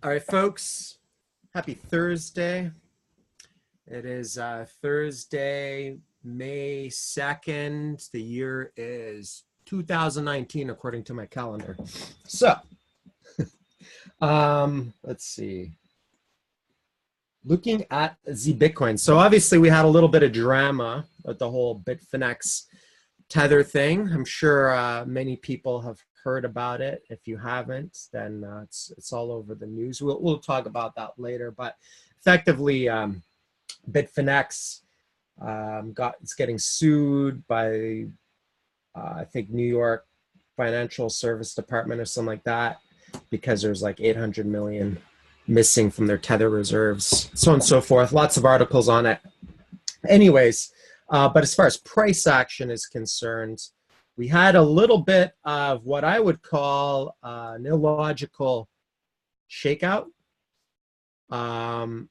All right, folks. Happy Thursday. It is Thursday, May 2nd. The year is 2019, according to my calendar. So, let's see. Looking at the Bitcoin. So, obviously, we had a little bit of drama with the whole Bitfinex Tether thing. I'm sure many people have heard about it. If you haven't, then it's all over the news. We'll talk about that later. But effectively, Bitfinex it's getting sued by I think New York Financial Service Department or something like that because there's like 800 million missing from their tether reserves, so on and so forth. Lots of articles on it. Anyways, but as far as price action is concerned, we had a little bit of what I would call an illogical shakeout. And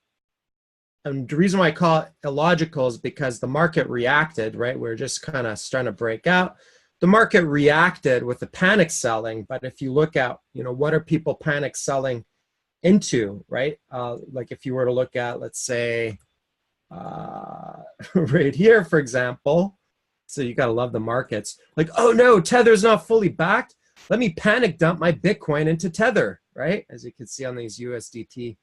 the reason why I call it illogical is because the market reacted, right? We're just kind of starting to break out. The market reacted with the panic selling, but if you look at, what are people panic selling into, right? Like if you were to look at, let's say, right here, for example. So you got to love the markets. Like, oh no, Tether's not fully backed. Let me panic dump my Bitcoin into Tether, right? As you can see on these USDT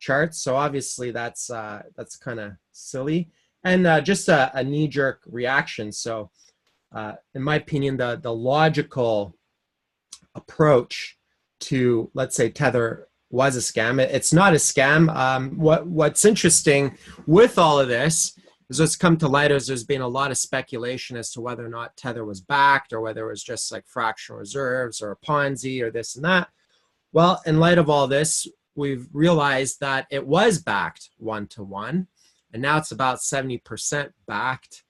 charts. So obviously that's kind of silly and just a knee-jerk reaction. So in my opinion, the logical approach to, let's say, Tether was a scam. It's not a scam. What's interesting with all of this is what's come to light is there's been a lot of speculation as to whether or not Tether was backed or whether it was just like fractional reserves or a Ponzi or this and that. Well, in light of all this, we've realized that it was backed one-to-one, and now it's about 70% backed.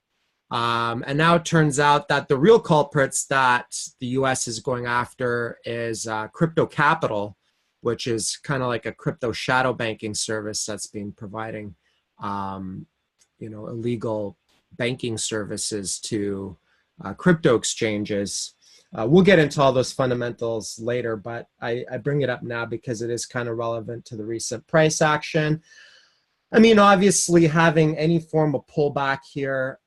And now it turns out that the real culprits that the US is going after is Crypto Capital, which is kind of like a crypto shadow banking service that's been providing, illegal banking services to crypto exchanges. We'll get into all those fundamentals later, but I bring it up now because it is kind of relevant to the recent price action. I mean, obviously, having any form of pullback here,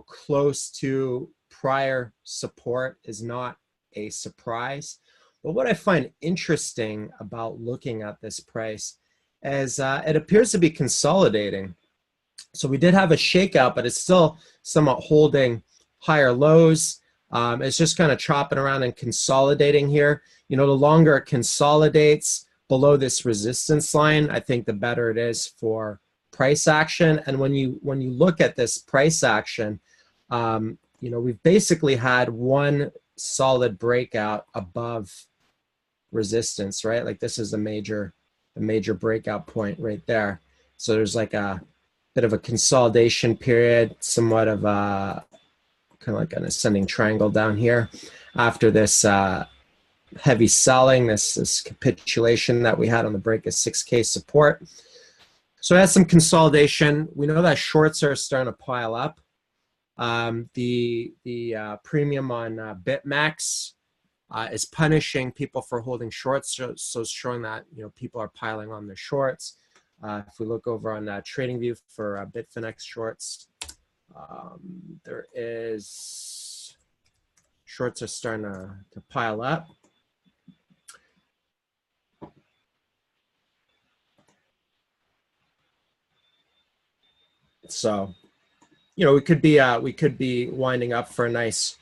close to prior support is not a surprise. But what I find interesting about looking at this price is it appears to be consolidating. So we did have a shakeout, but it's still somewhat holding higher lows. It's just kind of chopping around and consolidating here. The longer it consolidates below this resistance line, I think the better it is for price action. And when you look at this price action, we've basically had one solid breakout above resistance, right? Like this is a major breakout point right there. So there's like a bit of a consolidation period, somewhat of a kind of like an ascending triangle down here after this heavy selling, this capitulation that we had on the break of 6K support. So it has some consolidation. We know that shorts are starting to pile up. The premium on BitMEX is punishing people for holding shorts, so it's showing that people are piling on their shorts. If we look over on TradingView for Bitfinex shorts, there is shorts are starting to pile up. So, we could be winding up for a nice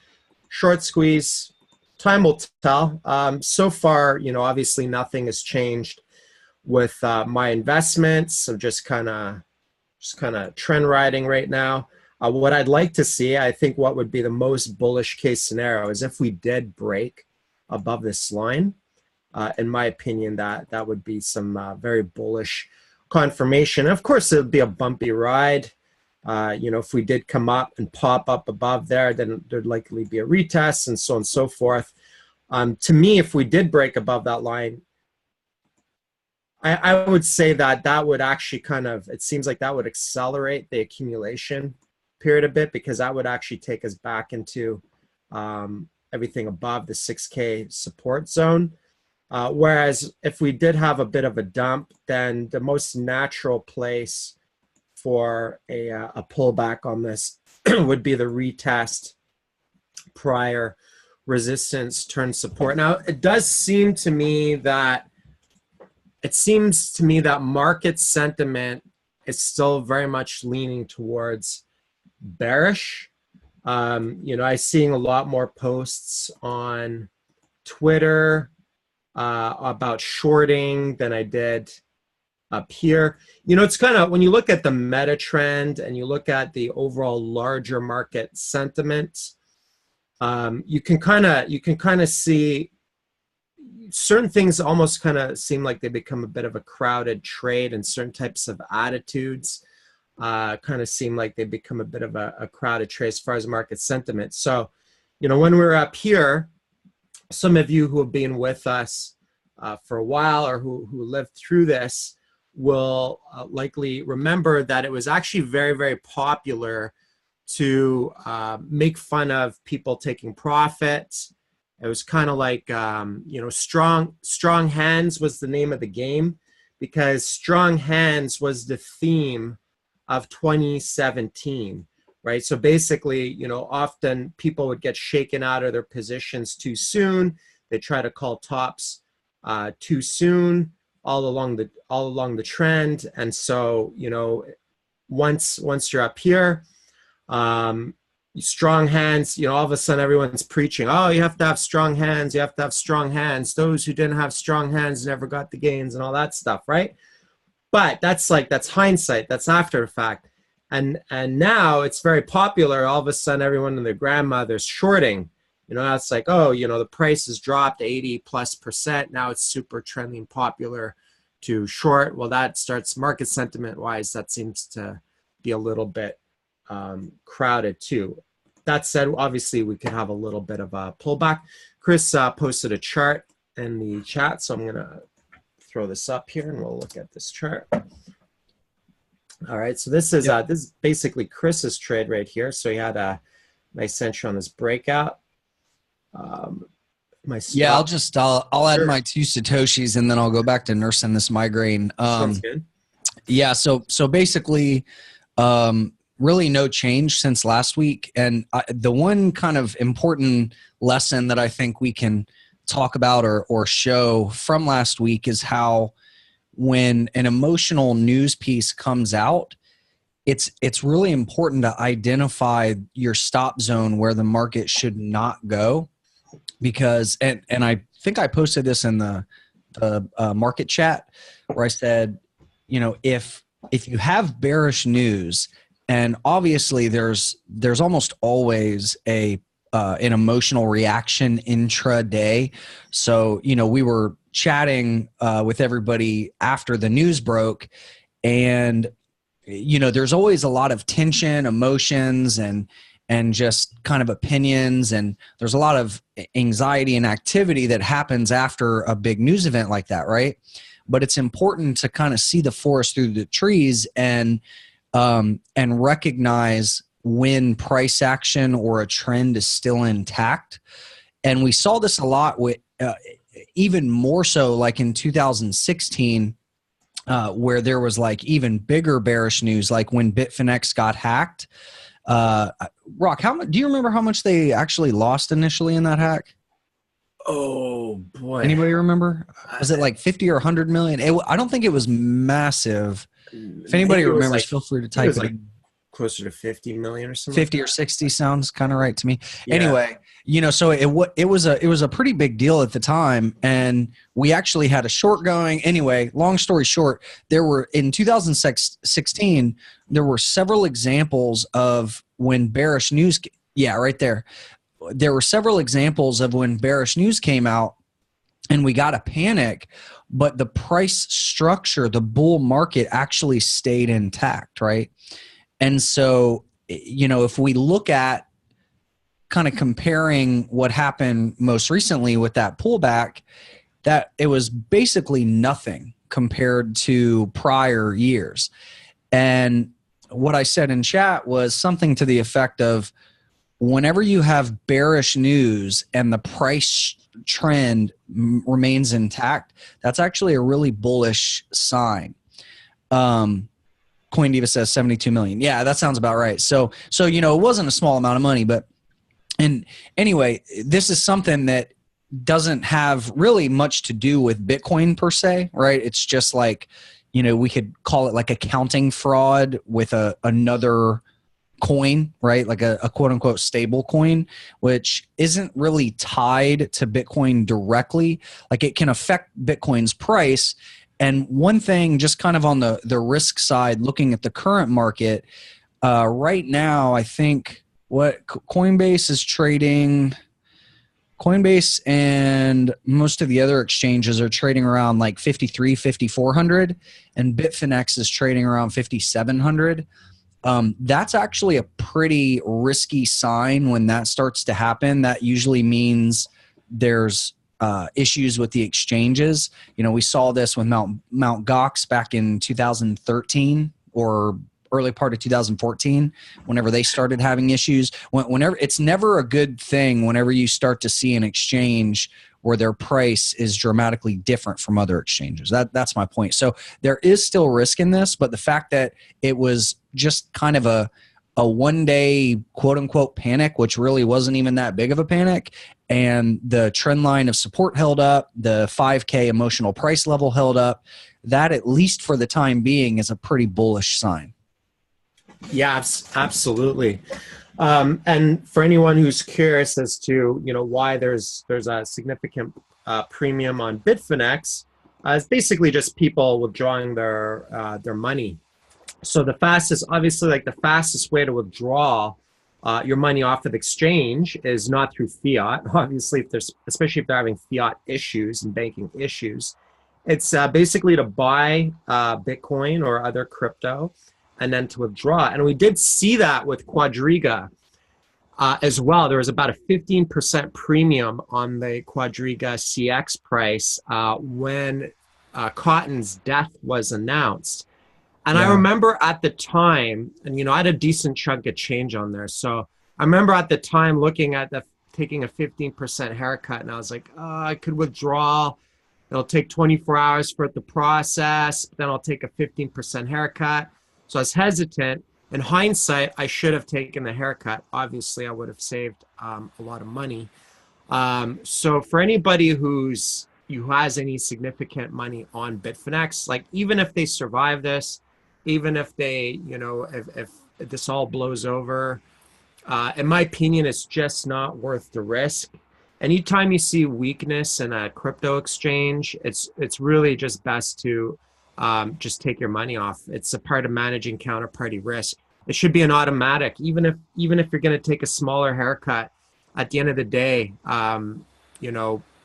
short squeeze. Time will tell. So far, obviously nothing has changed with my investments. So just kind of trend riding right now. What I'd like to see, I think what would be the most bullish case scenario is if we did break above this line. In my opinion, that would be some very bullish confirmation. Of course, it would be a bumpy ride. If we did come up and pop up above there, then there'd likely be a retest and so on and so forth. To me, if we did break above that line, I would say that would actually it seems like that would accelerate the accumulation period a bit, because that would actually take us back into everything above the 6K support zone. Whereas if we did have a bit of a dump, then the most natural place for a pullback on this would be the retest prior resistance turn support. Now, it seems to me that market sentiment is still very much leaning towards bearish. I'm seeing a lot more posts on Twitter about shorting than I did up here. It's kind of, when you look at the meta trend and you look at the overall larger market sentiment, you can kind of see certain things almost kind of seem like they become a bit of a crowded trade, and certain types of attitudes kind of seem like they become a bit of a crowded trade as far as market sentiment. So, when we're up here, some of you who have been with us for a while, or who lived through this, will likely remember that it was actually very, very popular to make fun of people taking profits. It was kind of like, strong hands was the name of the game, because strong hands was the theme of 2017, right? So basically, often people would get shaken out of their positions too soon. They try to call tops too soon all along the trend. And so, once you're up here, strong hands, all of a sudden everyone's preaching, oh, you have to have strong hands, you have to have strong hands. Those who didn't have strong hands never got the gains, and all that stuff, right? But that's hindsight, that's after the fact. And now it's very popular. All of a sudden everyone and their grandmother's shorting. It's like, oh, the price has dropped 80+%. Now it's super trending popular to short. Well, that starts, market sentiment wise, that seems to be a little bit crowded too. That said, obviously we could have a little bit of a pullback. Chris posted a chart in the chat, so I'm going to throw this up here and we'll look at this chart. All right, so this is basically Chris's trade right here. So he had a nice entry on this breakout. I'll add my 2 Satoshis, and then I'll go back to nursing this migraine. Sounds good. Yeah, so basically, really no change since last week. And the one kind of important lesson that I think we can talk about or show from last week is how, when an emotional news piece comes out, it's really important to identify your stop zone where the market should not go. Because, and I think I posted this in the market chat, where I said, if you have bearish news, and obviously there's almost always an emotional reaction intraday. So, we were chatting with everybody after the news broke, and there's always a lot of tension, emotions, and just kind of opinions, and there's a lot of anxiety and activity that happens after a big news event like that, right? But it's important to kind of see the forest through the trees and recognize when price action or a trend is still intact. And we saw this a lot with even more so like in 2016, where there was like even bigger bearish news, like when Bitfinex got hacked. Rock, do you remember how much they actually lost initially in that hack? Oh boy. Anybody remember? Was it like 50 or 100 million? I don't think it was massive. If anybody remembers, feel free to type it in. Closer to 50 million or something. 50 or 60 sounds kind of right to me. Yeah. Anyway, so it was a pretty big deal at the time, and we actually had a short going. Anyway, long story short, in 2016 there were several examples of when bearish news. Yeah, right there. There were several examples of when bearish news came out, and we got a panic, but the price structure, the bull market, actually stayed intact, right? And so, if we look at kind of comparing what happened most recently with that pullback, that it was basically nothing compared to prior years. And what I said in chat was something to the effect of, whenever you have bearish news and the price trend remains intact, that's actually a really bullish sign. CoinDiva says 72 million. Yeah, that sounds about right. So it wasn't a small amount of money, but and anyway, this is something that doesn't have really much to do with Bitcoin per se, right? It's just like, we could call it like accounting fraud with another coin, right? Like a quote unquote stable coin, which isn't really tied to Bitcoin directly. Like it can affect Bitcoin's price. And one thing, just kind of on the risk side, looking at the current market, right now, I think what Coinbase is trading, Coinbase and most of the other exchanges are trading around like 5,400, and Bitfinex is trading around 5,700. That's actually a pretty risky sign when that starts to happen. That usually means there's issues with the exchanges. We saw this with Mount Gox back in 2013 or early part of 2014, whenever they started having issues. Whenever it's never a good thing whenever you start to see an exchange where their price is dramatically different from other exchanges. That's my point. So there is still risk in this, but the fact that it was just kind of a one-day quote-unquote panic, which really wasn't even that big of a panic, and the trend line of support held up, the 5K emotional price level held up, that at least for the time being is a pretty bullish sign. Yeah, absolutely. And for anyone who's curious as to why there's a significant premium on Bitfinex, it's basically just people withdrawing their money. So the fastest way to withdraw your money off of the exchange is not through fiat. Obviously, especially if they're having fiat issues and banking issues, it's basically to buy Bitcoin or other crypto and then to withdraw. And we did see that with Quadriga as well. There was about a 15% premium on the Quadriga CX price when Cotton's death was announced. And I remember at the time, and I had a decent chunk of change on there. So I remember at the time looking at taking a 15% haircut, and I was like, I could withdraw. It'll take 24 hours for it to process. Then I'll take a 15% haircut. So I was hesitant. In hindsight, I should have taken the haircut. Obviously, I would have saved a lot of money. So for anybody who has any significant money on Bitfinex, like even if they survive this, even if they, if this all blows over, in my opinion, it's just not worth the risk. Anytime you see weakness in a crypto exchange, it's really just best to just take your money off. It's a part of managing counterparty risk. It should be an automatic, even if you're going to take a smaller haircut. At the end of the day,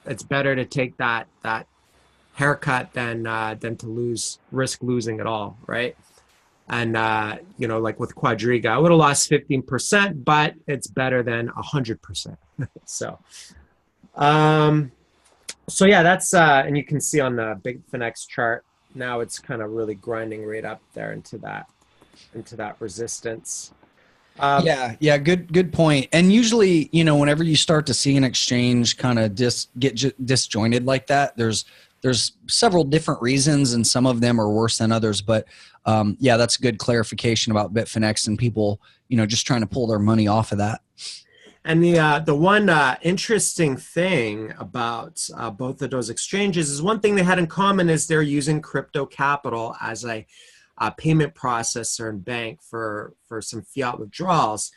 it's better to take that haircut than to risk losing it all, right? And like with Quadriga, I would have lost 15%, but it's better than 100%. So yeah, that's and you can see on the Bitfinex chart now it's kind of really grinding right up there into that resistance. Yeah, good point. And usually, whenever you start to see an exchange kind of get disjointed like that, there's several different reasons, and some of them are worse than others. But yeah, that's good clarification about Bitfinex and people, just trying to pull their money off of that. And the one interesting thing about both of those exchanges is one thing they had in common is they're using Crypto Capital as a payment processor and bank for some fiat withdrawals.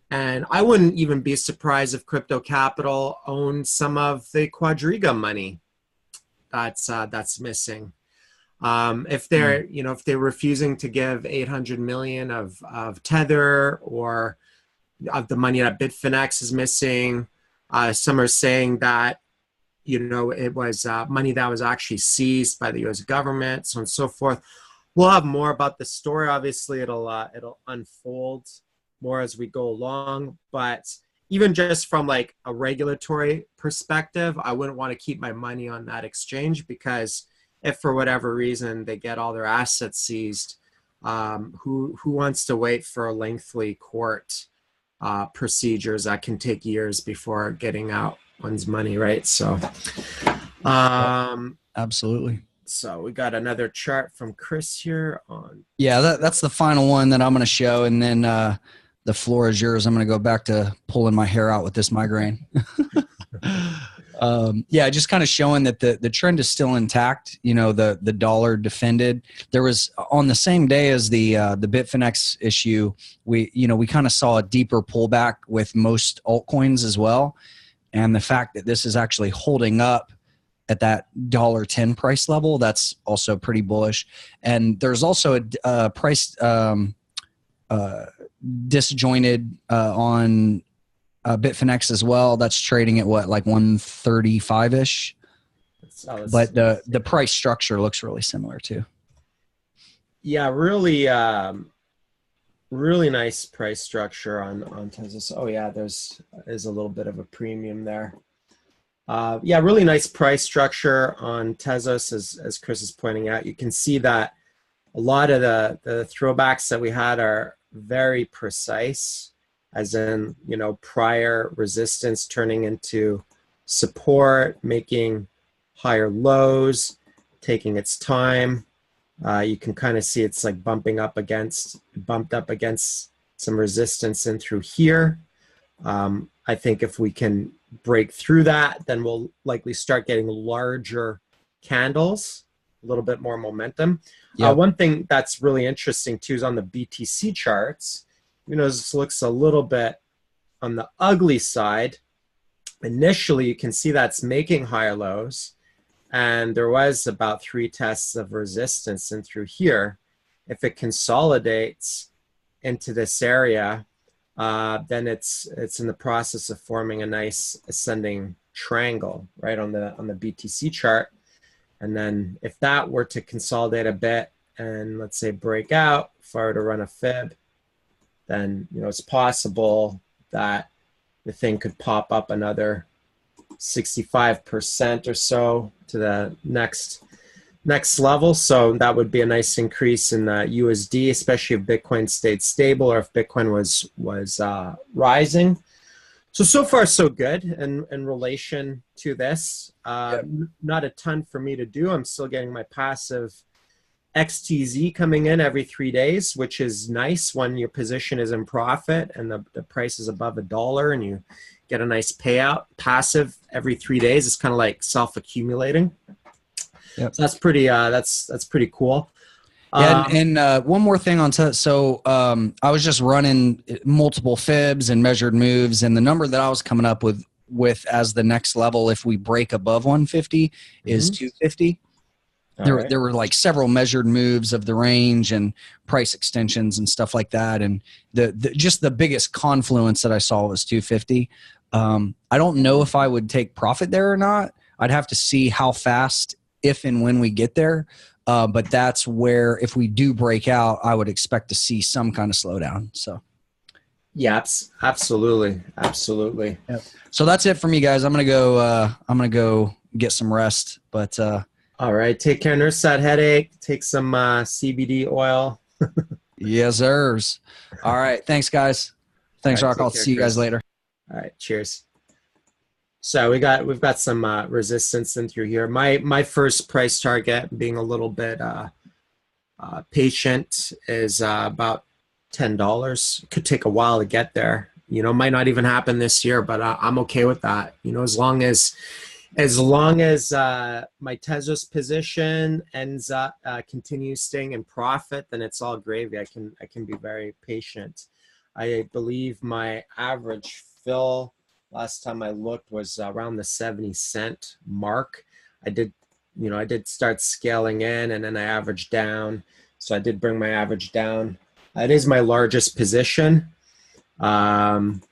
And I wouldn't even be surprised if Crypto Capital owned some of the Quadriga money that's missing. If they're if they're refusing to give 800 million of Tether, or of the money that Bitfinex is missing, some are saying that it was money that was actually seized by the U.S. government, so on and so forth. We'll have more about the story. Obviously, it'll unfold more as we go along. But even just from like a regulatory perspective, I wouldn't want to keep my money on that exchange, because if for whatever reason they get all their assets seized, who wants to wait for a lengthy court procedures that can take years before getting out one's money, right? So, Absolutely. so we got another chart from Chris here on. Yeah, that's the final one that I'm going to show, and then the floor is yours. I'm going to go back to pulling my hair out with this migraine. Yeah, just kind of showing that the trend is still intact. You know, the dollar defended. There was on the same day as the Bitfinex issue, we kind of saw a deeper pullback with most altcoins as well, and the fact that this is actually holding up at that $1.10 price level, that's also pretty bullish. And there's also a price disjointed on Bitfinex as well. That's trading at what, like 135-ish? But the price structure looks really similar too. Yeah, really really nice price structure on Tezos. Oh yeah, there's a little bit of a premium there. Yeah, really nice price structure on Tezos, as Chris is pointing out. You can see that a lot of the throwbacks that we had are very precise, as in, you know, prior resistance turning into support, making higher lows, taking its time. You can kind of see it's like bumped up against some resistance in through here. I think if we can break through that, then we'll likely start getting larger candles, a little bit more momentum. Yep. One thing that's really interesting too is on the BTC charts. You know, this looks a little bit on the ugly side. Initially, you can see that's making higher lows, and there was about 3 tests of resistance in through here. If it consolidates into this area, then it's in the process of forming a nice ascending triangle right on the BTC chart. And then if that were to consolidate a bit and let's say break out, if I were to run a fib, then, you know, it's possible that the thing could pop up another 65% or so to the next level. So that would be a nice increase in USD, especially if Bitcoin stayed stable or if Bitcoin was rising. So far so good in relation to this. Yep. Not a ton for me to do. I'm still getting my passive XTZ coming in every 3 days, which is nice when your position is in profit and the price is above $1 and you get a nice payout. Passive every 3 days is kind of like self-accumulating. Yep. So that's pretty cool. Yeah, and one more thing on so I was just running multiple fibs and measured moves, and the number that I was coming up with as the next level, if we break above 150, is 250. There were like several measured moves of the range and price extensions and stuff like that, and just the biggest confluence that I saw was 250. I don't know if I would take profit there or not. I'd have to see how fast, if and when we get there. But that's where, if we do break out, I would expect to see some kind of slowdown. So, yeah, absolutely. Yep. So that's it for me, guys. I'm gonna go get some rest. But all right, take care. Nurse that headache. Take some CBD oil. Yes, sirs. All right, thanks, guys. Thanks, Right, Rock. I'll see you guys later. All right, cheers. So we've got some resistance in through here. My first price target, being a little bit patient, is about $10. It could take a while to get there. You know, might not even happen this year, but I'm okay with that. You know, as long as my Tezos position ends up continues staying in profit, then it's all gravy. I can be very patient. I believe my average fill last time I looked was around the 70-cent mark. I did start scaling in and then I averaged down. So I did bring my average down. It is my largest position. And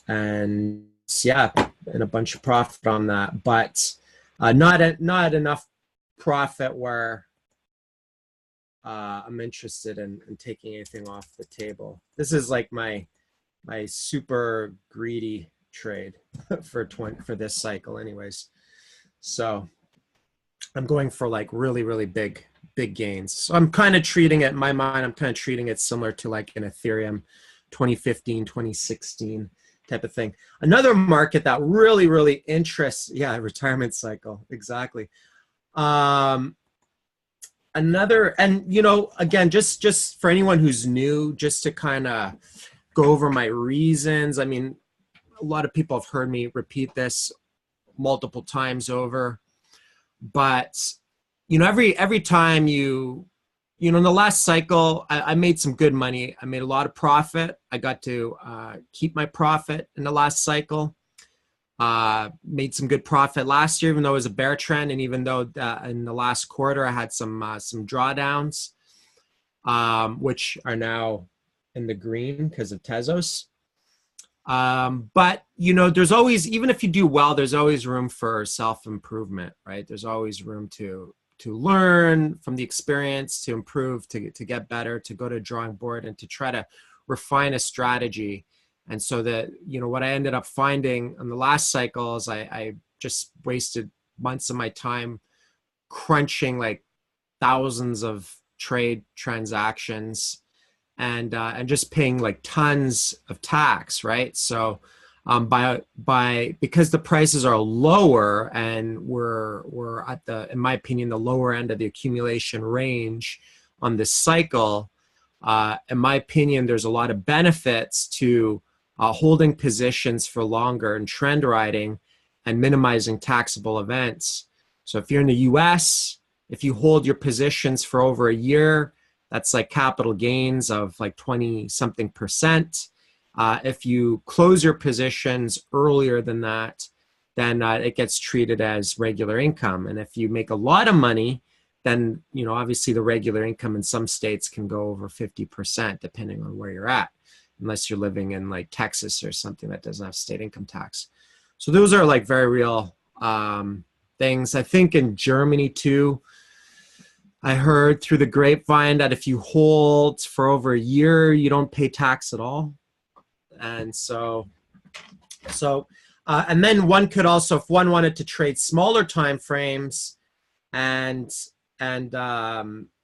yeah, and a bunch of profit on that, but not enough profit where I'm interested in taking anything off the table. This is like my super greedy trade for this cycle anyways. So I'm going for like really big gains. So I'm kind of treating it, in my mind, I'm kind of treating it similar to like an Ethereum 2015, 2016 type of thing. Another market that really, really interests, yeah, retirement cycle, exactly. Another, and you know, again, just for anyone who's new, just to kind of go over my reasons. I mean, a lot of people have heard me repeat this multiple times over, but you know, every time you know, in the last cycle, I made some good money. I made a lot of profit. I got to keep my profit in the last cycle. Made some good profit last year, even though it was a bear trend, and even though in the last quarter I had some drawdowns, which are now in the green because of Tezos. But you know, there's always, even if you do well, there's always room for self-improvement, right? There's always room to learn from the experience, to improve, to get better, to go to a drawing board and to try to refine a strategy. And so that, you know, what I ended up finding in the last cycle is I just wasted months of my time crunching like thousands of trade transactions and just paying like tons of tax, right? So because the prices are lower and we're at the, in my opinion, the lower end of the accumulation range on this cycle, in my opinion, there's a lot of benefits to holding positions for longer and trend riding and minimizing taxable events. So if you're in the US, if you hold your positions for over a year, that's like capital gains of like 20 something percent. If you close your positions earlier than that, then it gets treated as regular income. And if you make a lot of money, then, you know, obviously the regular income in some states can go over 50%, depending on where you're at, unless you're living in like Texas or something that doesn't have state income tax. So those are like very real things. I think in Germany too, I heard through the grapevine that if you hold for over a year, you don't pay tax at all. And and then one could also, if one wanted to trade smaller time frames and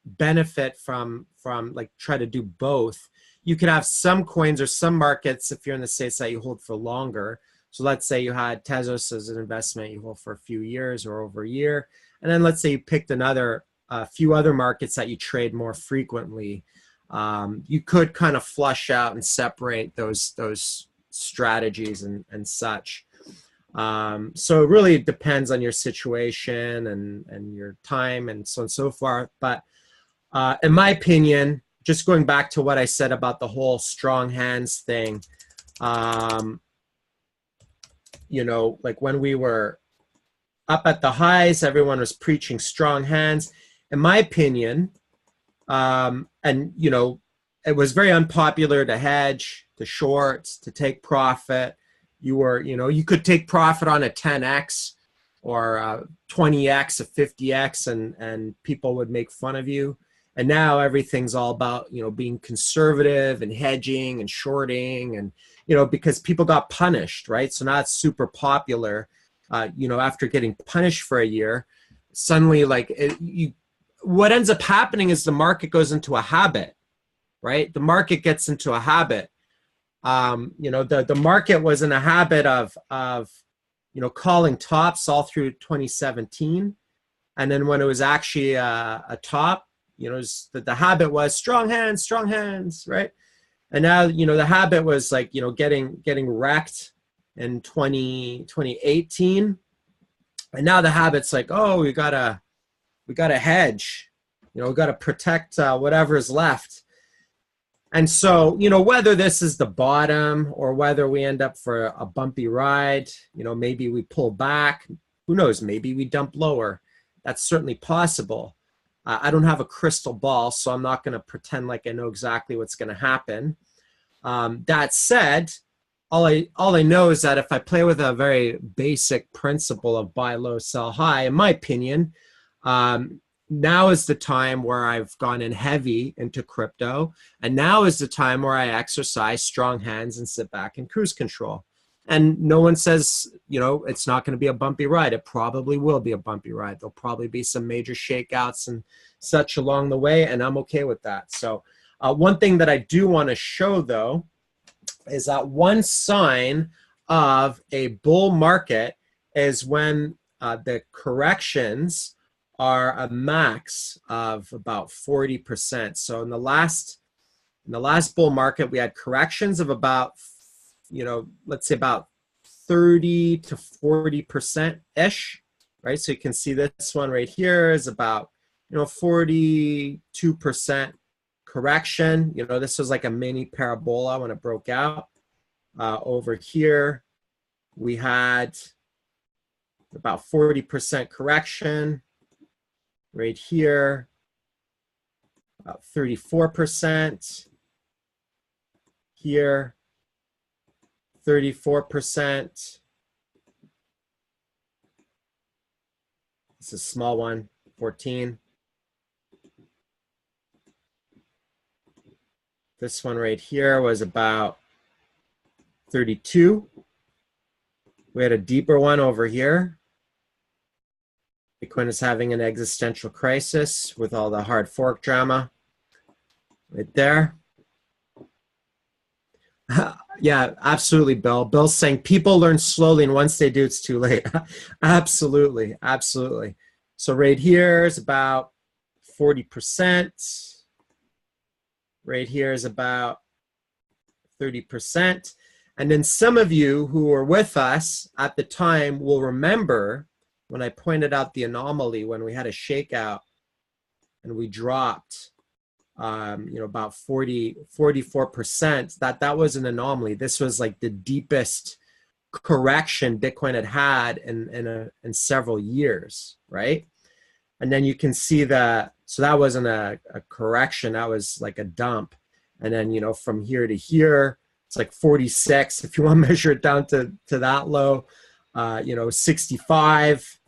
benefit from like try to do both, you could have some coins or some markets, if you're in the States, that you hold for longer. So let's say you had Tezos as an investment you hold for a few years or over a year. And then let's say you picked another few other markets that you trade more frequently. You could kind of flush out and separate those strategies and such. So it really depends on your situation and your time and so on and so forth. But in my opinion, just going back to what I said about the whole strong hands thing, you know, like when we were up at the highs, everyone was preaching strong hands. In my opinion, and, you know, it was very unpopular to hedge, to short, to take profit. You were, you know, you could take profit on a 10x or a 20x, a 50x, and people would make fun of you. And now everything's all about, you know, being conservative and hedging and shorting and, you know, because people got punished, right? So now it's super popular. You know, after getting punished for a year, suddenly like what ends up happening is the market goes into a habit, right? The market gets into a habit. You know, the market was in a habit of, you know, calling tops all through 2017. And then when it was actually a top, you know, the habit was strong hands, right? And now, you know, the habit was like, you know, getting wrecked in 2018. And now the habit's like, oh, we gotta hedge, you know, we gotta protect whatever is left. And so, you know, whether this is the bottom or whether we end up for a bumpy ride, you know, maybe we pull back, who knows, maybe we dump lower. That's certainly possible. I don't have a crystal ball, so I'm not going to pretend like I know exactly what's going to happen. That said, all I know is that if I play with a very basic principle of buy low, sell high, in my opinion, now is the time where I've gone in heavy into crypto, and now is the time where I exercise strong hands and sit back and cruise control. And no one says, you know, it's not going to be a bumpy ride. It probably will be a bumpy ride. There'll probably be some major shakeouts and such along the way, and I'm okay with that. So one thing that I do want to show, though, is that one sign of a bull market is when the corrections are a max of about 40%. So in the last bull market, we had corrections of about, let's say about 30 to 40% ish, right? So you can see this one right here is about, 42% correction. This was like a mini parabola when it broke out. Over here, we had about 40% correction. Right here, about 34%. Here, 34%. This is a small one, 14. This one right here was about 32. We had a deeper one over here. Bitcoin is having an existential crisis with all the hard fork drama right there. Yeah, absolutely, Bill. Bill's saying people learn slowly, and once they do, it's too late. Absolutely, absolutely. So right here is about 40%. Right here is about 30%. And then some of you who were with us at the time will remember when I pointed out the anomaly when we had a shakeout and we dropped about 44%, that was an anomaly. This was like the deepest correction Bitcoin had in several years, right? And then you can see that, so that wasn't a correction, that was like a dump. And then, from here to here, it's like 46. If you want to measure it down to that low, 65,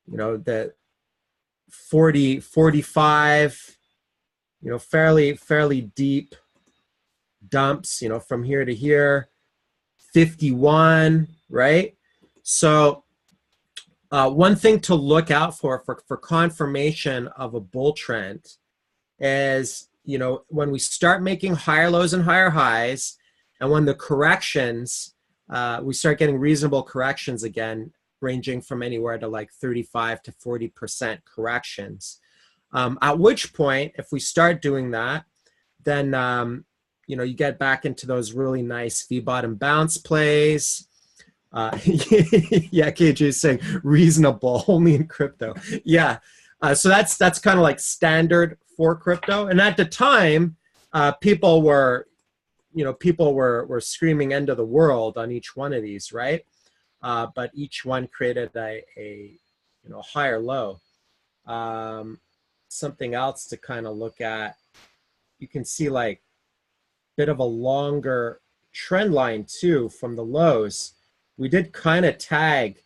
the 40, 45, fairly deep dumps, from here to here, 51, right? So one thing to look out for confirmation of a bull trend is, when we start making higher lows and higher highs, and when the corrections, we start getting reasonable corrections again, ranging from anywhere to like 35 to 40% corrections. At which point, if we start doing that, then, you get back into those really nice V-bottom bounce plays. Yeah, KJ is saying reasonable only in crypto. Yeah, so that's kind of like standard for crypto. And at the time, people were screaming end of the world on each one of these, right? But each one created a higher low. Something else to kind of look at, you can see like a bit of a longer trend line too from the lows. We did kind of tag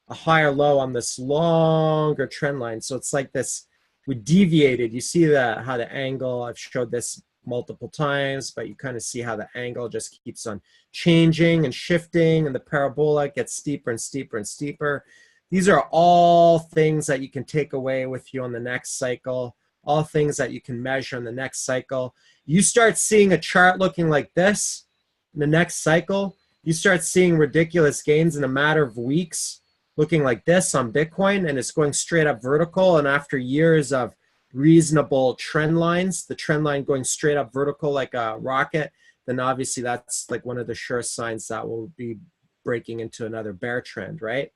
a higher low on this longer trend line. So it's like this, we deviated. You see how the angle, I've showed this multiple times, but you kind of see how the angle just keeps on changing and shifting, and the parabola gets steeper and steeper and steeper. These are all things that you can take away with you on the next cycle, all things that you can measure in the next cycle. You start seeing a chart looking like this in the next cycle, you start seeing ridiculous gains in a matter of weeks looking like this on Bitcoin, and it's going straight up vertical. And after years of reasonable trend lines, the trend line going straight up vertical like a rocket, then obviously that's like one of the sure signs that we'll be breaking into another bear trend, right?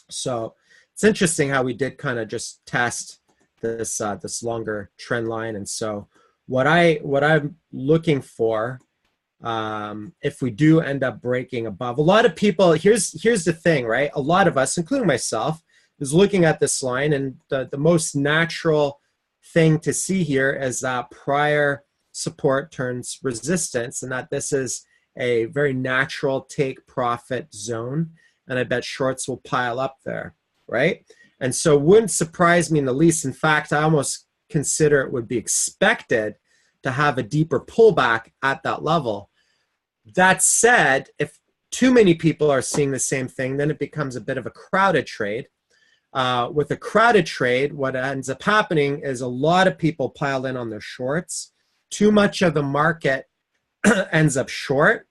So it's interesting how we did kind of just test this this longer trend line. And so what I'm looking for, if we do end up breaking above, a lot of people, here's the thing, right? A lot of us, including myself, is looking at this line, and the most natural thing to see here is that prior support turns resistance, and that this is a very natural take profit zone, and I bet shorts will pile up there, right? And so it wouldn't surprise me in the least. In fact, I almost consider it would be expected to have a deeper pullback at that level. That said, if too many people are seeing the same thing, then it becomes a bit of a crowded trade. With a crowded trade, what ends up happening is a lot of people pile in on their shorts. Too much of the market ends up short.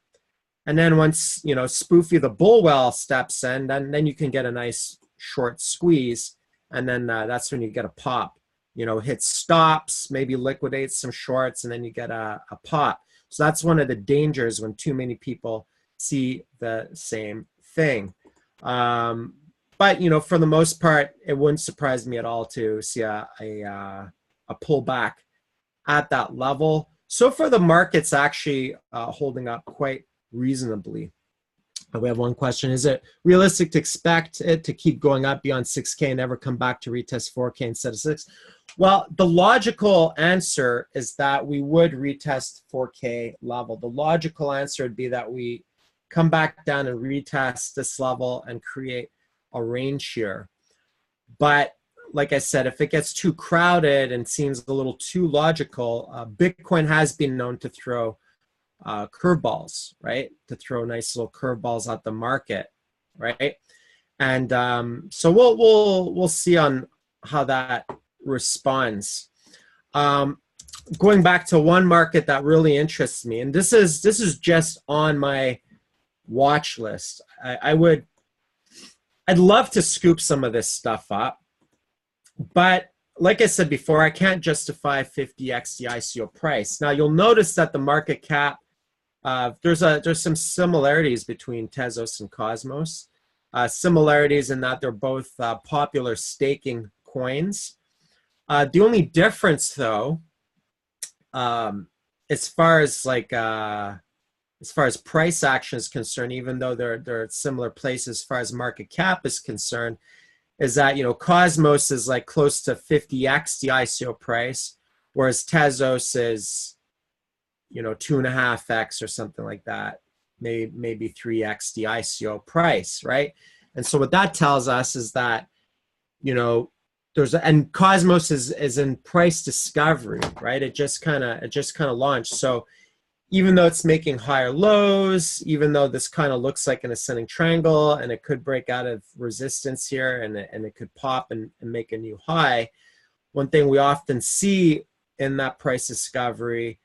And then once, you know, Spoofy the bull whale steps in, then you can get a nice short squeeze. And then that's when you get a pop, you know, hit stops, maybe liquidates some shorts, and then you get a pop. So that's one of the dangers when too many people see the same thing. But, you know, for the most part, it wouldn't surprise me at all to see a pullback at that level. So far, the market's actually holding up quite reasonably. We have one question. Is it realistic to expect it to keep going up beyond 6K and never come back to retest 4K instead of 6? Well, the logical answer is that we would retest 4K level. The logical answer would be that we come back down and retest this level and create a range here. But like I said, if it gets too crowded and seems a little too logical, Bitcoin has been known to throw curveballs, right? To throw nice little curveballs at the market, right? And so we'll see on how that responds. Going back to one market that really interests me, and this is just on my watch list. I'd love to scoop some of this stuff up, but like I said before, I can't justify 50x the ICO price. Now you'll notice that the market cap, there's some similarities between Tezos and Cosmos. Similarities in that they're both popular staking coins. The only difference, though, as far as price action is concerned, even though they're at similar places as far as market cap is concerned, is that, you know, Cosmos is like close to 50x the ICO price, whereas Tezos is, you know, 2.5x or something like that, maybe 3x the ICO price, right? And so what that tells us is that, you know, and Cosmos is in price discovery, right? It just kind of launched. So even though it's making higher lows, even though this kind of looks like an ascending triangle and it could break out of resistance here and it could pop and make a new high, one thing we often see in that price discovery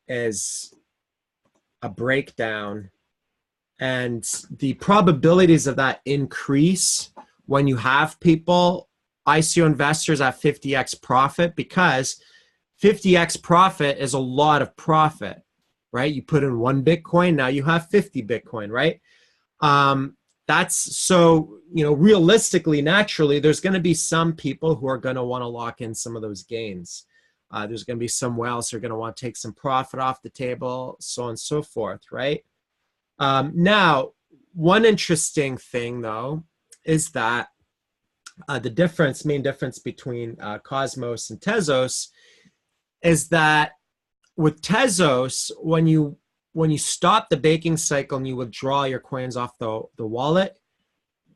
is a breakdown, and the probabilities of that increase when you have people, ICO investors at 50x profit, because 50x profit is a lot of profit, right? You put in 1 Bitcoin, now you have 50 Bitcoin, right? That's so, you know, realistically, naturally, there's going to be some people who are going to want to lock in some of those gains. There's going to be some whales who are going to want to take some profit off the table, so on and so forth, right? Now, one interesting thing, though, is that the main difference between Cosmos and Tezos is that with Tezos, when you stop the baking cycle and you withdraw your coins off the wallet,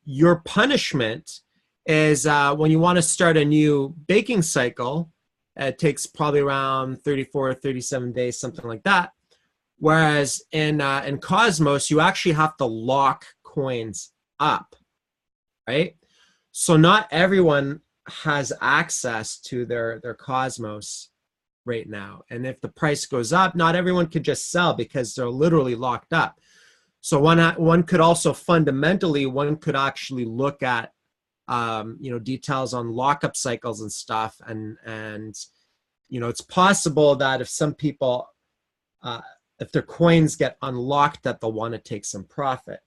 your punishment is when you want to start a new baking cycle, it takes probably around 34 or 37 days, something like that. Whereas in Cosmos, you actually have to lock coins up, right? So not everyone has access to their Cosmos right now. And if the price goes up, not everyone could just sell because they're literally locked up. So one could also fundamentally, one could actually look at you know, details on lockup cycles and stuff. And you know, it's possible that if some people, if their coins get unlocked, that they'll want to take some profit.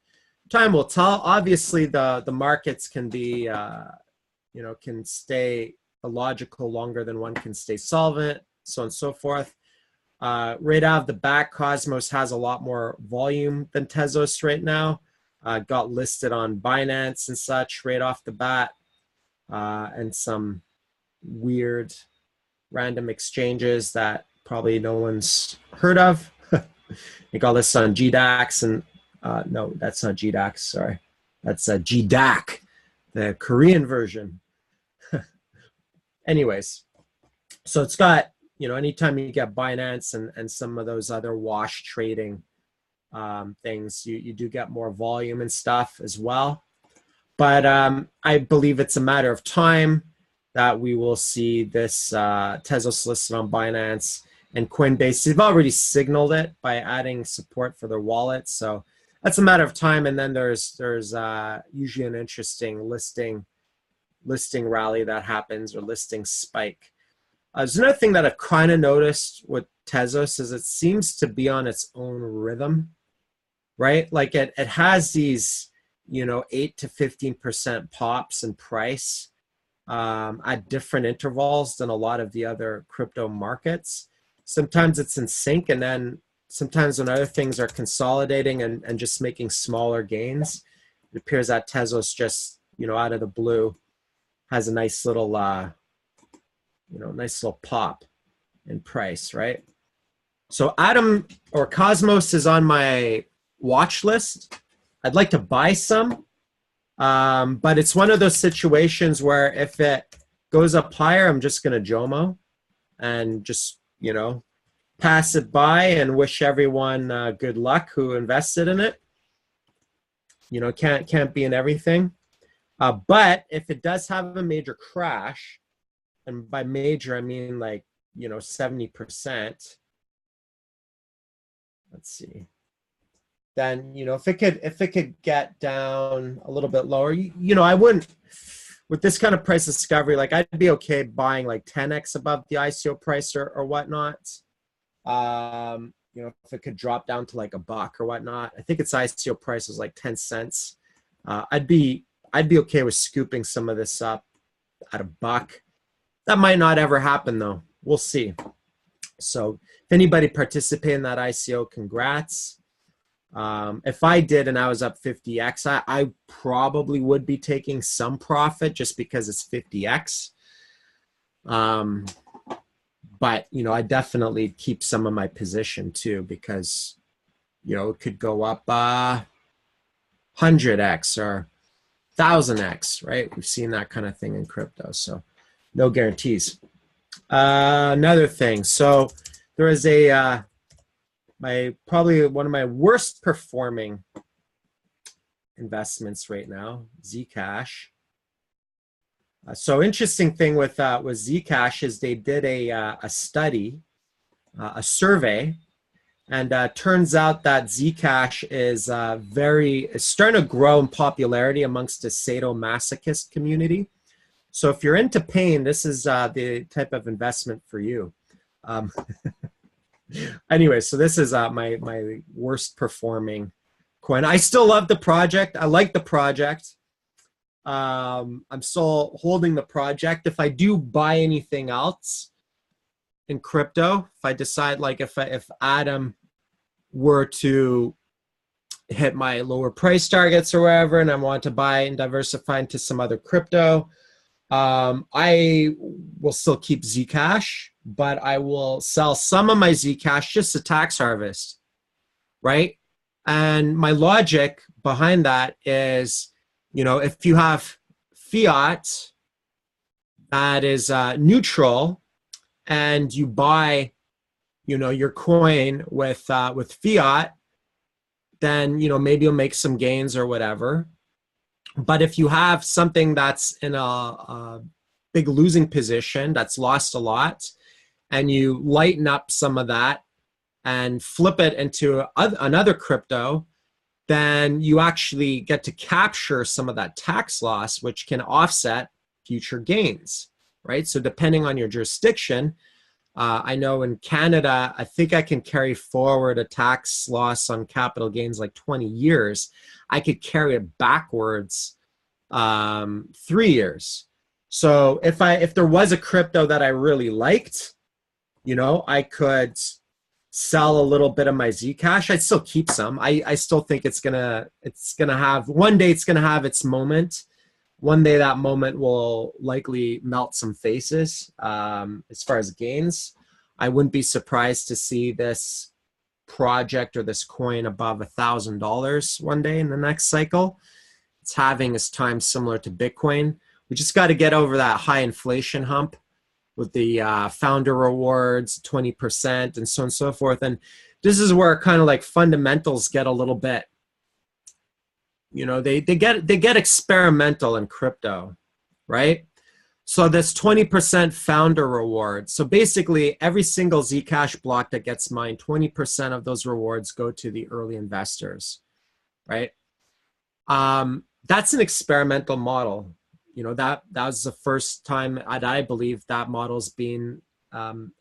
Time will tell. Obviously, the markets can be, you know, can stay illogical longer than one can stay solvent, so on and so forth. Right out of the bat, Cosmos has a lot more volume than Tezos right now. Got listed on Binance and such right off the bat, and some weird random exchanges that probably no one's heard of. You got listed on GDAX and no, that's not GDAX, sorry. That's GDAC, the Korean version. Anyways, so it's got, you know, anytime you get Binance and some of those other wash trading things, you do get more volume and stuff as well. But I believe it's a matter of time that we will see this Tezos listed on Binance and Coinbase, they've already signaled it by adding support for their wallet. So that's a matter of time. And then there's usually an interesting listing rally that happens, or listing spike. There's another thing that I've kind of noticed with Tezos is it seems to be on its own rhythm, right? Like it has these, 8 to 15% pops in price at different intervals than a lot of the other crypto markets. Sometimes it's in sync, and then sometimes when other things are consolidating and just making smaller gains, it appears that Tezos just, out of the blue has a nice little, nice little pop in price, right? So Atom or Cosmos is on my watch list. I'd like to buy some, but it's one of those situations where if it goes up higher, I'm just going to JOMO and just, pass it by and wish everyone good luck who invested in it. Can't be in everything. But if it does have a major crash, and by major, I mean like, 70%. Let's see. Then, if it could get down a little bit lower, I wouldn't, with this kind of price discovery, like I'd be okay buying like 10x above the ICO price or whatnot. If it could drop down to like $1 or whatnot. I think its ICO price is like 10 cents. I'd be okay with scooping some of this up at $1. That might not ever happen though. We'll see. So if anybody participated in that ICO, congrats. If I did and I was up 50x, I probably would be taking some profit just because it's 50x. But, I definitely keep some of my position too, because, it could go up 100x or 1000x, right? We've seen that kind of thing in crypto. So no guarantees. Another thing. So there is probably one of my worst performing investments right now, Zcash. So interesting thing with Zcash is they did a study, a survey, and turns out that Zcash is it's starting to grow in popularity amongst the sadomasochist community. So if you're into pain, this is the type of investment for you. Anyway, so this is my worst performing coin. I still love the project. I like the project. I'm still holding the project. If I do buy anything else in crypto, if I decide, like if Atom were to hit my lower price targets or wherever, and I want to buy and diversify into some other crypto, I will still keep Zcash, but I will sell some of my Zcash just to tax harvest, right? And my logic behind that is, if you have fiat that is neutral, and you buy, your coin with fiat, then maybe you'll make some gains or whatever. But if you have something that's in a big losing position, that's lost a lot, and you lighten up some of that and flip it into another crypto, then you actually get to capture some of that tax loss, which can offset future gains, right? So depending on your jurisdiction, I know in Canada, I think I can carry forward a tax loss on capital gains like 20 years. I could carry it backwards 3 years. So if there was a crypto that I really liked, I could sell a little bit of my Zcash. I'd still keep some. I still think it's gonna have, one day it's gonna have its moment. One day that moment will likely melt some faces. As far as gains, I wouldn't be surprised to see this project or this coin above $1,000 one day in the next cycle. It's having its time similar to Bitcoin. We just got to get over that high inflation hump with the founder rewards, 20%, and so on and so forth. And this is where kind of like fundamentals get a little bit, they get experimental in crypto, right? So this 20% founder reward. So basically every single Zcash block that gets mined, 20% of those rewards go to the early investors, right? That's an experimental model. That was the first time that I believe that model's been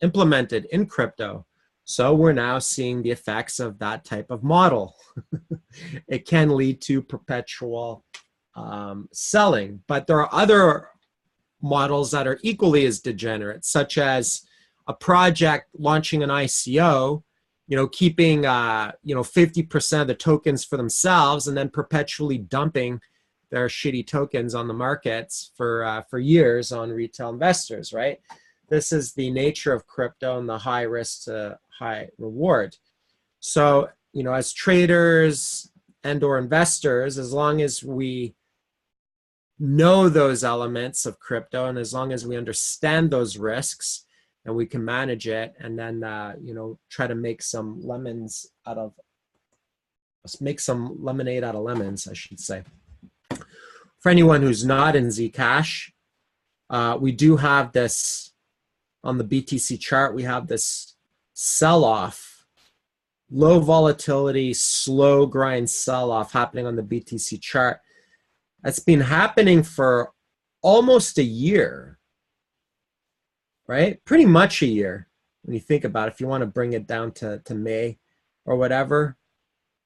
implemented in crypto. So we're now seeing the effects of that type of model. It can lead to perpetual selling, but there are other models that are equally as degenerate, such as a project launching an ICO, keeping 50% of the tokens for themselves and then perpetually dumping their shitty tokens on the markets for years on retail investors, right? This is the nature of crypto and the high risk to high reward. So, as traders and or investors, as long as we know those elements of crypto and as long as we understand those risks and we can manage it, and then try to make some lemonade out of lemons, I should say. For anyone who's not in Zcash, we do have this on the BTC chart. We have this sell-off, low volatility, slow grind sell-off happening on the BTC chart. That's been happening for almost a year, right? Pretty much a year when you think about it. If you want to bring it down to May or whatever,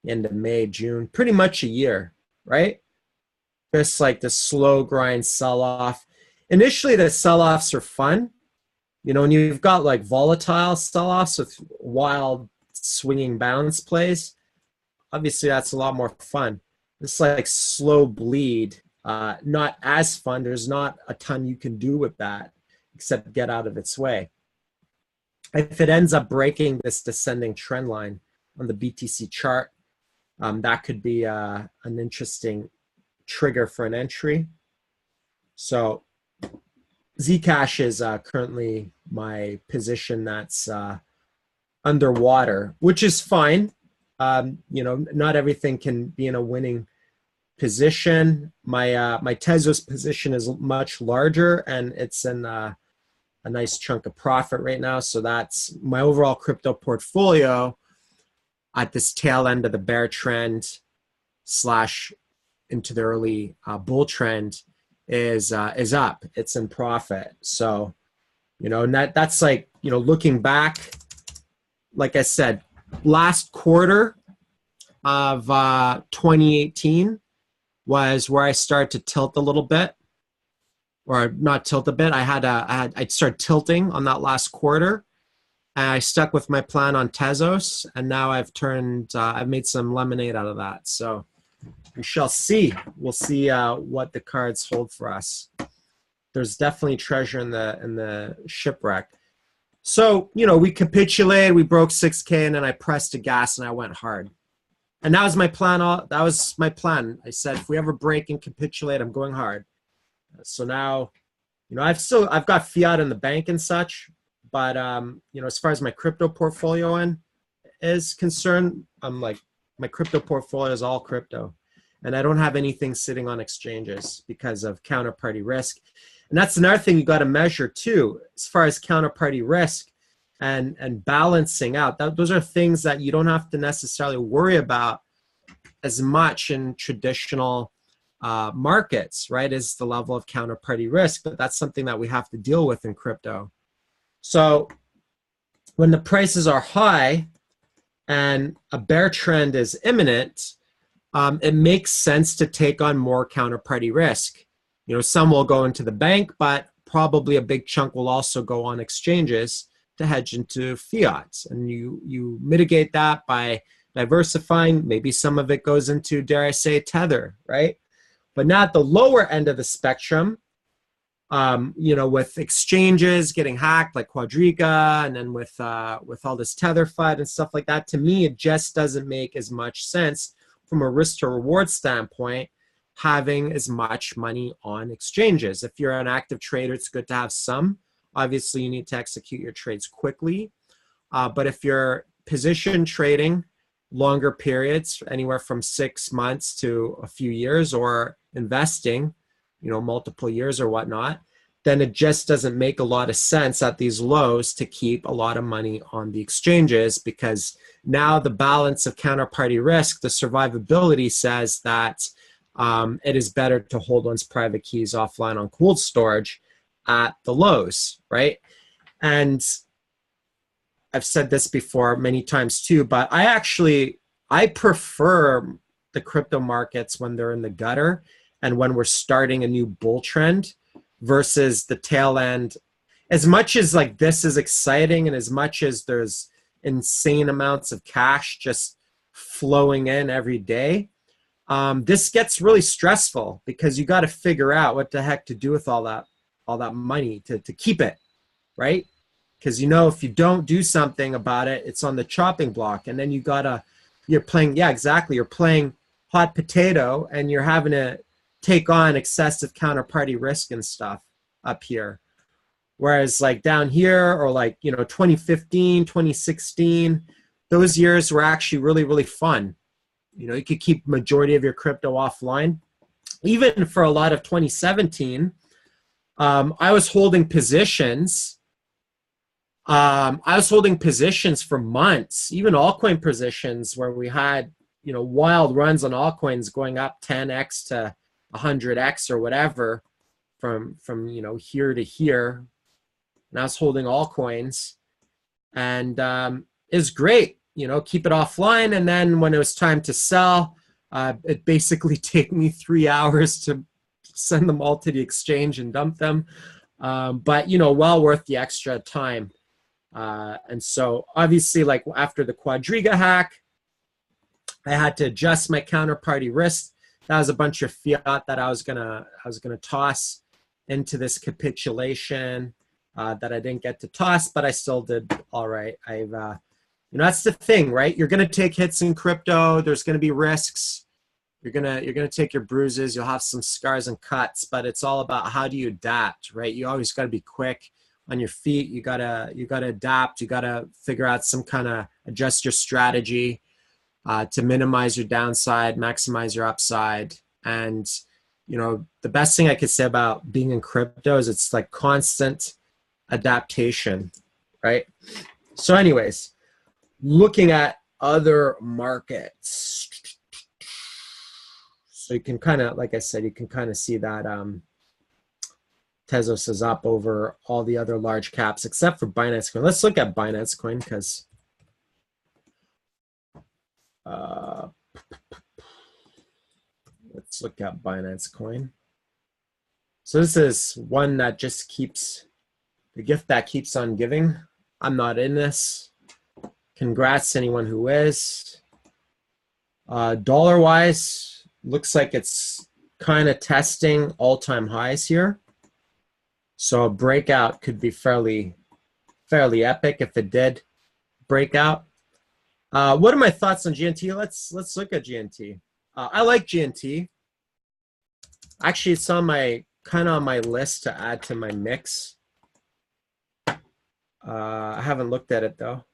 end of May, June, pretty much a year, right? Just like the slow grind sell-off. Initially, the sell-offs are fun. And you've got like volatile sell-offs with wild swinging bounce plays. Obviously, that's a lot more fun. It's like slow bleed, not as fun. There's not a ton you can do with that except get out of its way. If it ends up breaking this descending trend line on the BTC chart, that could be an interesting trigger for an entry. So Zcash is currently my position that's underwater, which is fine. Not everything can be in a winning position. My Tezos position is much larger, and it's in a nice chunk of profit right now. So that's my overall crypto portfolio at this tail end of the bear trend / into the early bull trend is up. It's in profit. So, and that's like, looking back, like I said, last quarter of 2018 was where I started to tilt a little bit, or not tilt a bit. I'd start tilting on that last quarter, and I stuck with my plan on Tezos, and now I've made some lemonade out of that. So we shall see. We'll see what the cards hold for us. There's definitely treasure in the shipwreck. So, we capitulated, we broke 6K, and then I pressed the gas and I went hard. And that was my plan. I said, if we ever break and capitulate, I'm going hard. So now, I've got fiat in the bank and such, but, as far as my crypto portfolio is concerned, I'm like, my crypto portfolio is all crypto. And I don't have anything sitting on exchanges because of counterparty risk. And that's another thing you got to measure too, as far as counterparty risk and balancing out. Those are things that you don't have to necessarily worry about as much in traditional markets, right? Is the level of counterparty risk, but that's something that we have to deal with in crypto. So when the prices are high and a bear trend is imminent, it makes sense to take on more counterparty risk. Some will go into the bank, but probably a big chunk will also go on exchanges to hedge into fiat. And you mitigate that by diversifying. Maybe some of it goes into, dare I say, Tether, right? But not the lower end of the spectrum, with exchanges getting hacked like Quadriga, and then with all this Tether FUD and stuff like that. To me, it just doesn't make as much sense from a risk to reward standpoint, having as much money on exchanges. If you're an active trader, it's good to have some. Obviously, you need to execute your trades quickly. But if you're position trading longer periods, anywhere from 6 months to a few years, or investing, multiple years or whatnot, then it just doesn't make a lot of sense at these lows to keep a lot of money on the exchanges, because now the balance of counterparty risk, the survivability says that it is better to hold one's private keys offline on cold storage at the lows, right? And I've said this before many times too, but I prefer the crypto markets when they're in the gutter and when we're starting a new bull trend versus the tail end. As much as like this is exciting and as much as there's insane amounts of cash just flowing in every day, this gets really stressful because you got to figure out what the heck to do with all that money to keep it, right? Because if you don't do something about it, it's on the chopping block, and then you're playing, yeah, exactly, you're playing hot potato, and you're having to take on excessive counterparty risk and stuff up here. Whereas like down here, or like 2015, 2016, those years were actually really, really fun. You could keep majority of your crypto offline. Even for a lot of 2017, I was holding positions. I was holding positions for months, even altcoin positions where we had, wild runs on altcoins going up 10x to 100x or whatever from here to here. And I was holding altcoins, and it was great, keep it offline. And then when it was time to sell, it basically take me 3 hours to send them all to the exchange and dump them. But, well worth the extra time. And so obviously, like after the Quadriga hack, I had to adjust my counterparty risk. That was a bunch of fiat that I was gonna toss into this capitulation that I didn't get to toss, but I still did all right. That's the thing, right? You're gonna take hits in crypto. There's gonna be risks. You're gonna take your bruises. You'll have some scars and cuts, but it's all about how do you adapt, right? You always got to be quick on your feet. You gotta adapt. You gotta figure out some kind of adjust your strategy to minimize your downside, maximize your upside. And the best thing I could say about being in crypto is it's like constant adaptation, right? So anyways, looking at other markets, so you can kind of, like I said, you can kind of see that Tezos is up over all the other large caps except for Binance Coin. Let's look at Binance Coin because let's look at Binance Coin. So this is one that just keeps, the gift that keeps on giving. I'm not in this. Congrats to anyone who is. Dollar-wise, looks like it's kind of testing all-time highs here. So a breakout could be fairly epic if it did break out. What are my thoughts on GNT? Let's look at GNT. I like GNT. Actually, it's on my on my list to add to my mix. I haven't looked at it though.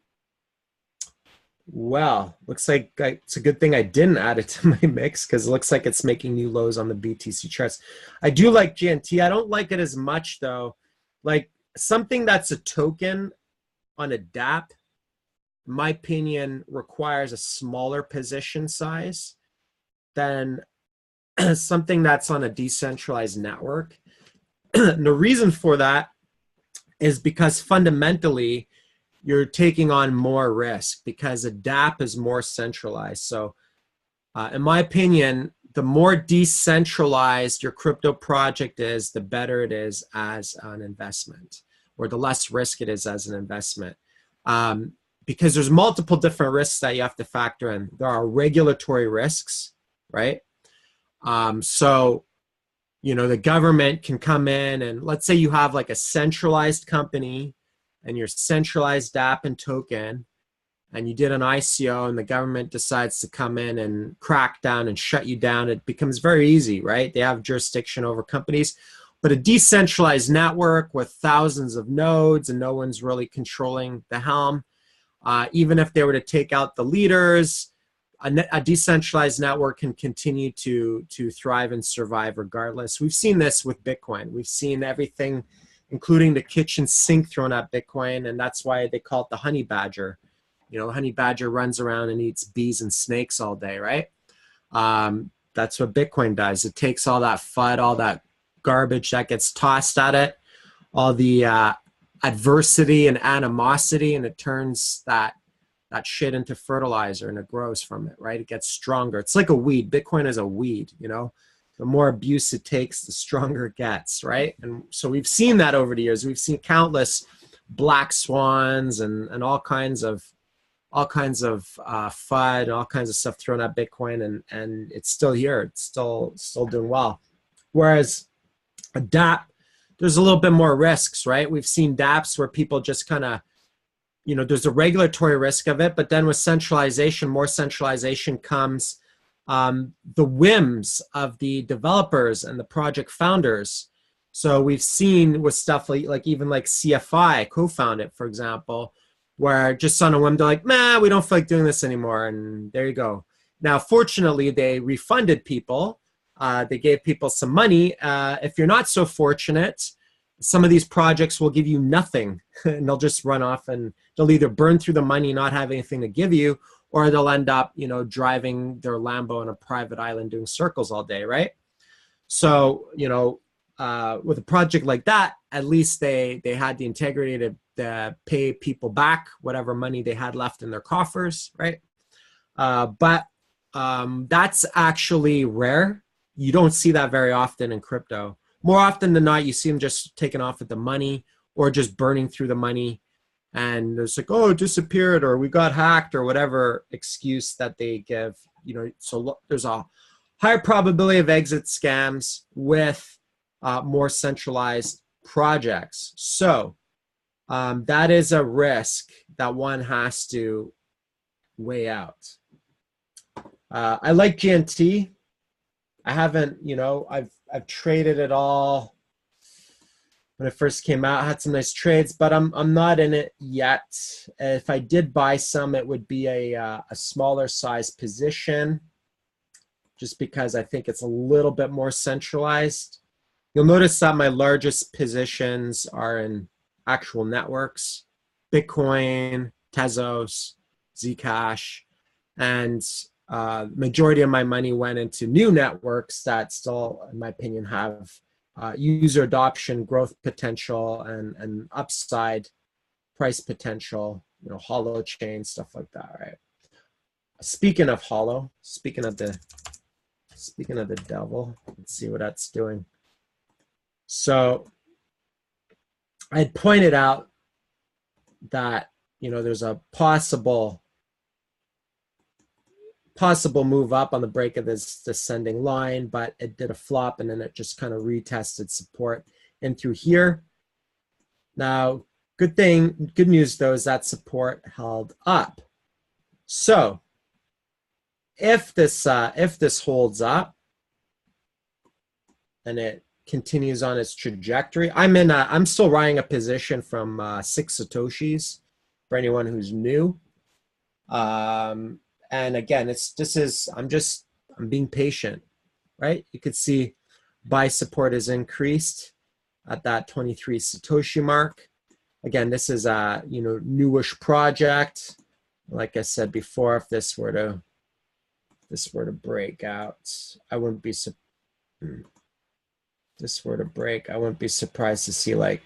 Well, looks like it's a good thing I didn't add it to my mix because it looks like it's making new lows on the BTC charts. I do like GNT. I don't like it as much though. Like something that's a token on a DApp, in my opinion, requires a smaller position size than something that's on a decentralized network. And the reason for that is because fundamentally, you're taking on more risk because a DApp is more centralized. So in my opinion, the more decentralized your crypto project is, the better it is as an investment, or the less risk it is as an investment. Because there's multiple different risks that you have to factor in. There are regulatory risks, right? So, the government can come in and let's say you have like a centralized company and your centralized DApp and token, and you did an ICO and the government decides to come in and crack down and shut you down, it becomes very easy, right? They have jurisdiction over companies. But a decentralized network with thousands of nodes and no one's really controlling the helm, even if they were to take out the leaders, a decentralized network can continue to thrive and survive regardless. We've seen this with Bitcoin. We've seen everything including the kitchen sink thrown at Bitcoin. And that's why they call it the honey badger. You know, the honey badger runs around and eats bees and snakes all day, right? That's what Bitcoin does. It takes all that FUD, all that garbage that gets tossed at it, all the adversity and animosity, and it turns that shit into fertilizer, and it grows from it, right? It gets stronger. It's like a weed. Bitcoin is a weed, you know? The more abuse it takes, the stronger it gets, right? And so we've seen that over the years. We've seen countless black swans and all kinds of FUD and all kinds of stuff thrown at Bitcoin, and it's still here. It's still doing well. Whereas a DApp, there's a little bit more risks, right? We've seen DApps where people just kind of, you know, there's a regulatory risk of it, but then with centralization, more centralization comes the whims of the developers and the project founders. So we've seen with stuff like even like CFI, co-founded, for example, where just on a whim, they're like, man, we don't feel like doing this anymore. And there you go. Now, fortunately, they refunded people. They gave people some money. If you're not so fortunate, some of these projects will give you nothing and they'll just run off, and they'll either burn through the money, not have anything to give you, or they'll end up, you know, driving their Lambo on a private island doing circles all day, right? So, you know, with a project like that, at least they had the integrity to pay people back whatever money they had left in their coffers, right? But that's actually rare. You don't see that very often in crypto. More often than not, you see them just taking off with the money or just burning through the money. And it's like, oh, it disappeared, or we got hacked, or whatever excuse that they give. You know, so there's a higher probability of exit scams with more centralized projects. So that is a risk that one has to weigh out. I like GNT. I haven't, you know, I've traded it all when it first came out. I had some nice trades, but I'm not in it yet. If I did buy some, it would be a smaller size position, just because I think it's a little bit more centralized. You'll notice that my largest positions are in actual networks: Bitcoin, Tezos, Zcash, and majority of my money went into new networks that still, in my opinion, have user adoption, growth potential, and upside price potential. You know, Holochain, stuff like that, right? Speaking of Holo, speaking of the devil, let's see what that's doing. So I had pointed out that, you know, there's a possible move up on the break of this descending line, but it did a flop and then it just kind of retested support in through here. Now, good news though is that support held up. So if this holds up and it continues on its trajectory, I'm still riding a position from 6 Satoshis for anyone who's new. And again, I'm being patient, right? You could see buy support is increased at that 23 Satoshi mark. Again, this is a, you know, newish project. Like I said before, if this were to break out, I wouldn't be surprised to see, like,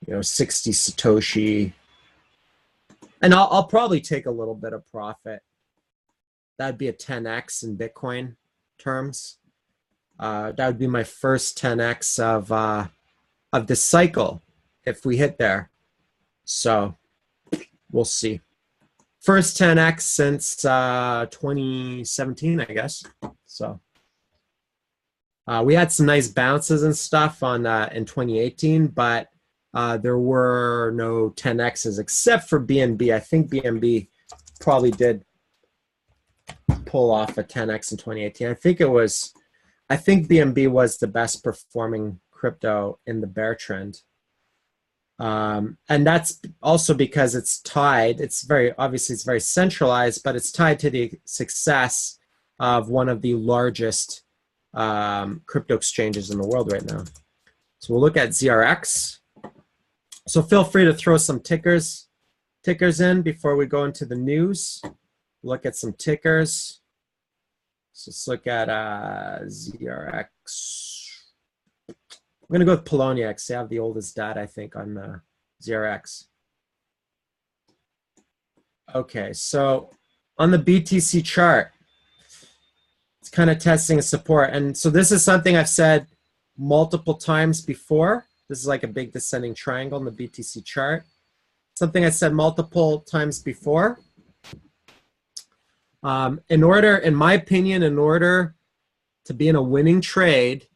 you know, 60 Satoshi. And I'll probably take a little bit of profit. That'd be a 10x in Bitcoin terms. That would be my first 10x of this cycle if we hit there. So we'll see. First 10x since 2017, I guess. So we had some nice bounces and stuff on in 2018, but there were no 10x's except for BNB. I think BNB probably did pull off a 10x in 2018. I think BNB was the best performing crypto in the bear trend. And that's also because it's tied. It's very centralized, but it's tied to the success of one of the largest crypto exchanges in the world right now. So we'll look at ZRX. So feel free to throw some tickers in before we go into the news. Look at some tickers. So let's look at ZRX. I'm going to go with Poloniex. They have the oldest data, I think, on ZRX. Okay, so on the BTC chart, it's kind of testing a support. And so this is something I've said multiple times before. This is like a big descending triangle in the BTC chart. Something I said multiple times before. In my opinion, in order to be in a winning trade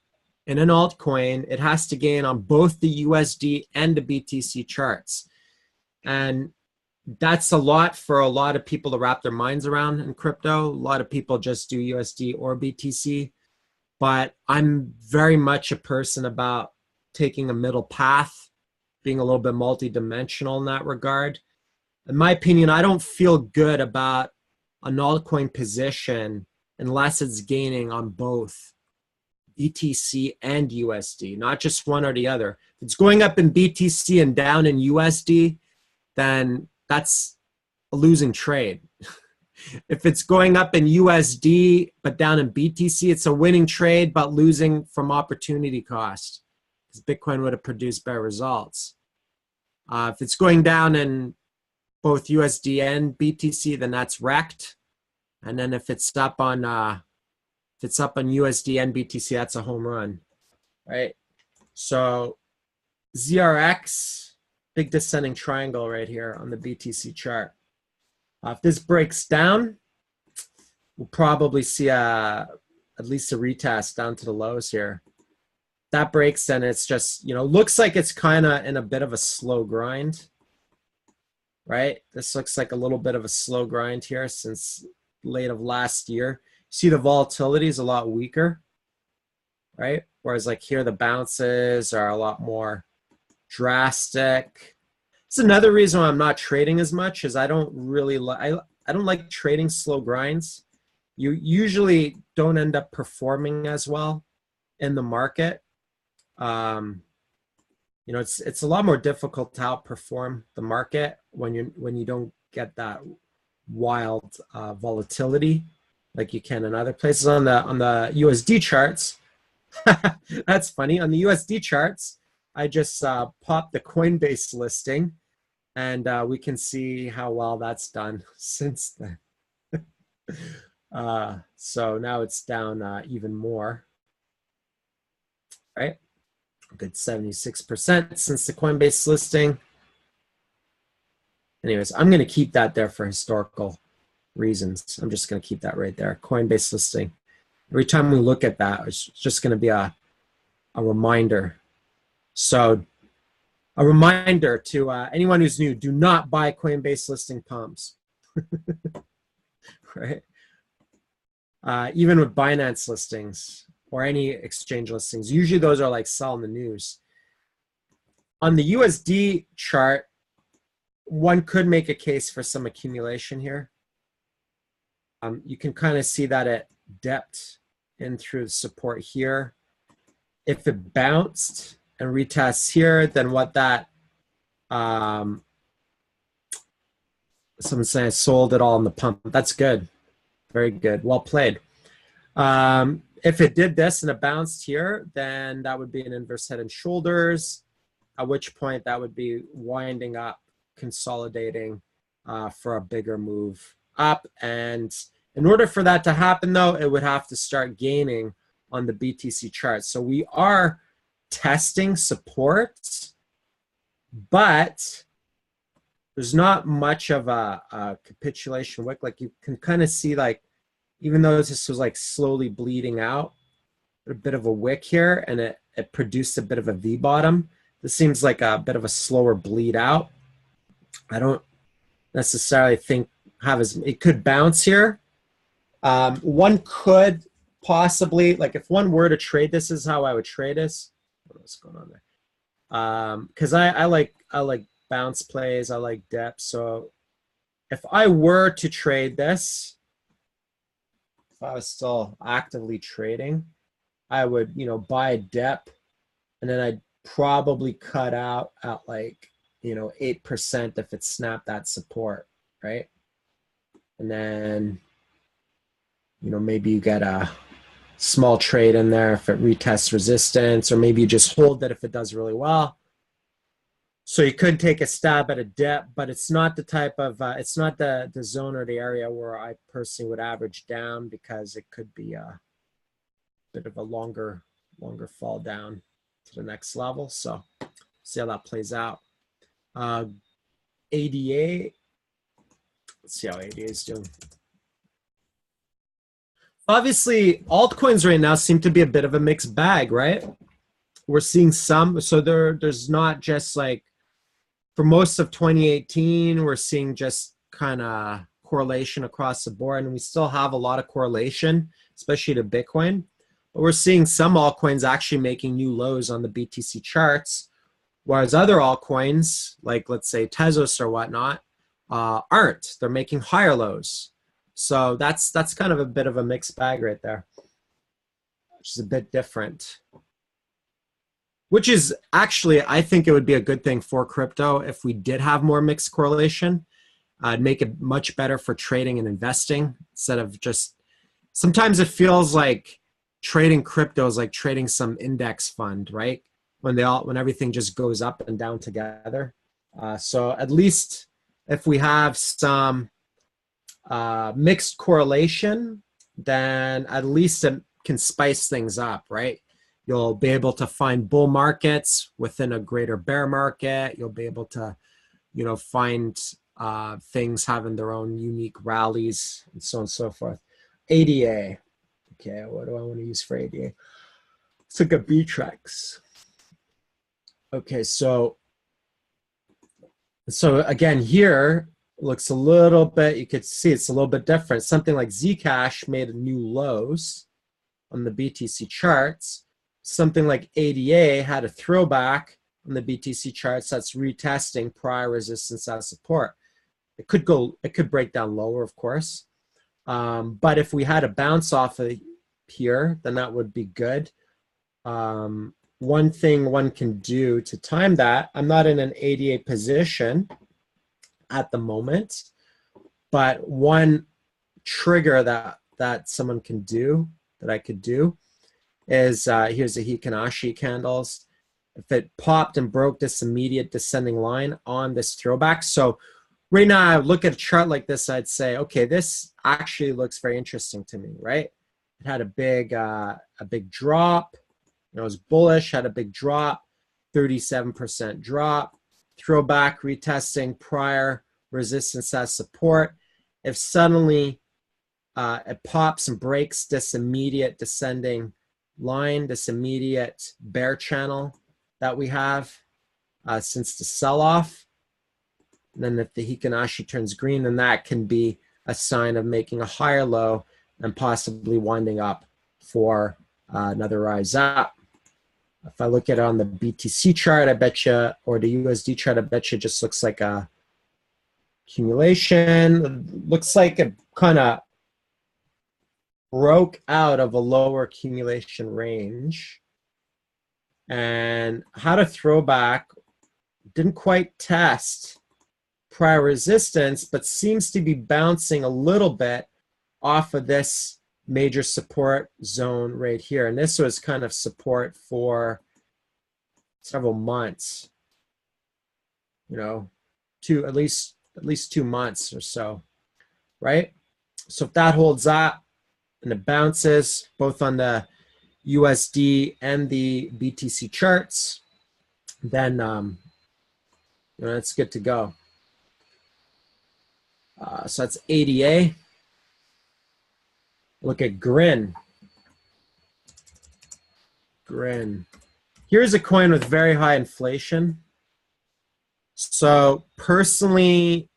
in an altcoin, it has to gain on both the USD and the BTC charts. And that's a lot for a lot of people to wrap their minds around in crypto. A lot of people just do USD or BTC. But I'm very much a person about taking a middle path, being a little bit multidimensional in that regard. In my opinion, I don't feel good about an altcoin position unless it's gaining on both BTC and USD, not just one or the other. If it's going up in BTC and down in USD, then that's a losing trade. If it's going up in USD but down in BTC, it's a winning trade but losing from opportunity cost, because Bitcoin would have produced better results. If it's going down in both USD and BTC, then that's wrecked. And then if it's up on USD and BTC, that's a home run, right? So ZRX, big descending triangle right here on the BTC chart. If this breaks down, we'll probably see at least a retest down to the lows here. That breaks, then it's just, looks like it's kind of in a bit of a slow grind, right? This looks like a little bit of a slow grind here since late of last year. See, the volatility is a lot weaker, right? Whereas like here, the bounces are a lot more drastic. It's another reason why I'm not trading as much, is I don't really I don't like trading slow grinds. You usually don't end up performing as well in the market. It's a lot more difficult to outperform the market when you don't get that wild volatility like you can in other places. On the USD charts, that's funny. On the USD charts, I just popped the Coinbase listing, and we can see how well that's done since then. So now it's down even more, right? A good 76% since the Coinbase listing. Anyways, I'm going to keep that there for historical reasons. I'm just going to keep that right there. Coinbase listing. Every time we look at that, it's just going to be a reminder. So a reminder to anyone who's new, do not buy Coinbase listing pumps. Right? Even with Binance listings or any exchange listings, usually those are like sell in the news. On the USD chart, one could make a case for some accumulation here. You can kind of see that it dipped in through the support here. If it bounced and retests here, then what that, someone saying I sold it all in the pump. That's good. Very good. Well played. If it did this and it bounced here, then that would be an inverse head and shoulders, at which point that would be winding up, consolidating for a bigger move up. And in order for that to happen, though, it would have to start gaining on the BTC chart. So we are testing support, but there's not much of a capitulation wick. Like you can kind of see, like, even though this was like slowly bleeding out, a bit of a wick here, and it produced a bit of a V bottom. This seems like a bit of a slower bleed out. I don't necessarily think it could bounce here. One could possibly, like, if one were to trade this, is how I would trade this. What's going on there? Because I like bounce plays. I like depth. So if I were to trade this, if I was still actively trading, I would, buy a depth, and then I'd probably cut out at like, 8% if it snapped that support, right? And then, maybe you get a small trade in there if it retests resistance, or maybe you just hold it if it does really well. So you could take a stab at a dip, but it's not the type of, it's not the zone or the area where I personally would average down, because it could be a bit of a longer fall down to the next level. So see how that plays out. ADA, let's see how ADA is doing. Obviously, altcoins right now seem to be a bit of a mixed bag, right? We're seeing some, so there's not just like, for most of 2018, we're seeing just kind of correlation across the board, and we still have a lot of correlation, especially to Bitcoin. But we're seeing some altcoins actually making new lows on the BTC charts, whereas other altcoins, like let's say Tezos or whatnot, aren't. They're making higher lows. So that's kind of a bit of a mixed bag right there, which is a bit different. Which is actually, I think it would be a good thing for crypto if we did have more mixed correlation. It'd make it much better for trading and investing, instead of just, sometimes it feels like trading crypto is like trading some index fund, right? When everything just goes up and down together. So at least if we have some mixed correlation, then at least it can spice things up, right? You'll be able to find bull markets within a greater bear market. You'll be able to, find things having their own unique rallies and so on and so forth. ADA. Okay, what do I want to use for ADA? Let's look at BTREX. Okay, so again, here looks a little bit, you could see it's a little bit different. Something like Zcash made new lows on the BTC charts. Something like ADA had a throwback on the BTC charts that's retesting prior resistance as support. It could break down lower, of course. But if we had a bounce off of here, then that would be good. One thing one can do to time that, I'm not in an ADA position at the moment, but one trigger that someone can do, that I could do, is here's the Hikinashi candles. If it popped and broke this immediate descending line on this throwback. So right now, I look at a chart like this, I'd say, okay, this actually looks very interesting to me, right? It had a big drop. It was bullish, had a big drop, 37% drop, throwback, retesting prior resistance as support. If suddenly it pops and breaks this immediate descending line, this immediate bear channel that we have since the sell-off, and then if the Hikinashi turns green, then that can be a sign of making a higher low and possibly winding up for another rise up. If I look at it on the BTC chart, I bet you, or the USD chart, I bet you it just looks like a accumulation. It looks like it kind of broke out of a lower accumulation range and had a throwback, didn't quite test prior resistance, but seems to be bouncing a little bit off of this major support zone right here. And this was kind of support for several months, at least 2 months or so, right? So if that holds up and it bounces both on the USD and the BTC charts, then it's good to go. So that's ADA. Look at Grin. Here's a coin with very high inflation. So personally,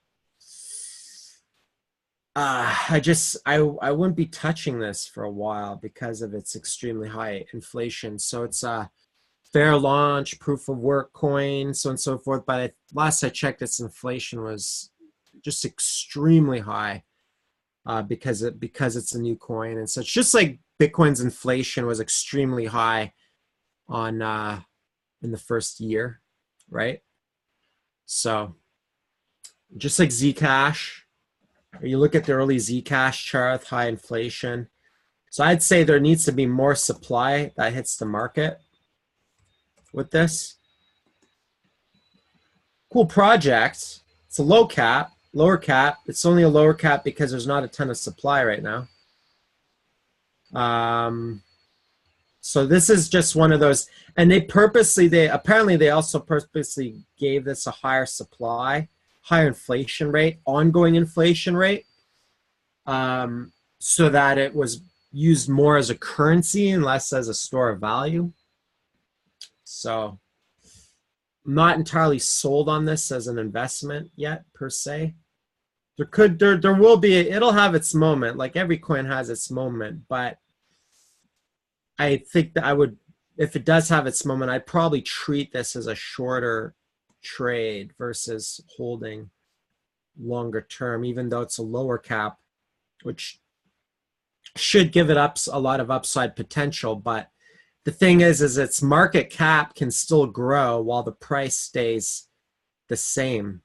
I wouldn't be touching this for a while because of its extremely high inflation. So it's a fair launch, proof of work coin, so on and so forth. But last I checked, its inflation was just extremely high because it's a new coin. And so it's just like Bitcoin's inflation was extremely high on in the first year, right? So just like Zcash, or you look at the early Zcash chart, high inflation. So I'd say there needs to be more supply that hits the market with this. Cool project. It's a lower cap. It's only a lower cap because there's not a ton of supply right now. So this is just one of those, and apparently they also purposely gave this a higher supply, higher inflation rate, ongoing inflation rate, so that it was used more as a currency and less as a store of value. So I'm not entirely sold on this as an investment yet, per se. There will be, it'll have its moment, like every coin has its moment, but I think that if it does have its moment, I'd probably treat this as a shorter trade versus holding longer term, even though it's a lower cap, which should give it up a lot of upside potential. But the thing is its market cap can still grow while the price stays the same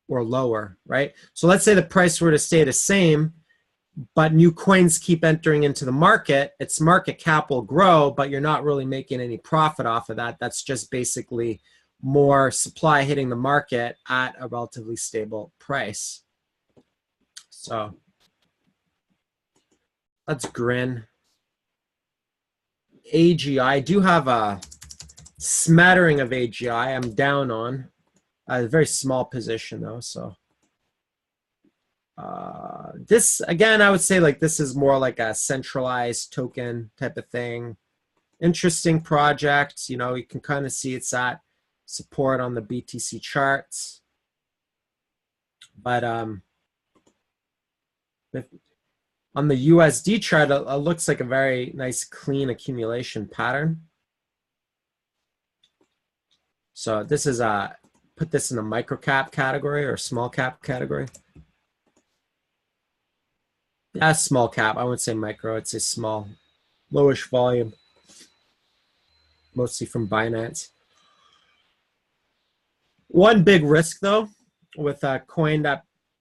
or lower, right? So let's say the price were to stay the same, but new coins keep entering into the market, its market cap will grow, but you're not really making any profit off of that. That's just basically more supply hitting the market at a relatively stable price. So let's grin. AGI, I do have a smattering of AGI I'm down on. A very small position though, so. This, again, I would say like this is more like a centralized token type of thing. Interesting project. You know, you can kind of see it's at support on the BTC charts. But on the USD chart, it looks like a very nice clean accumulation pattern. So this is put this in a micro cap category or small cap category. Yeah, small cap. I wouldn't say micro. I'd say small. Lowish volume. Mostly from Binance. One big risk, though, with a coin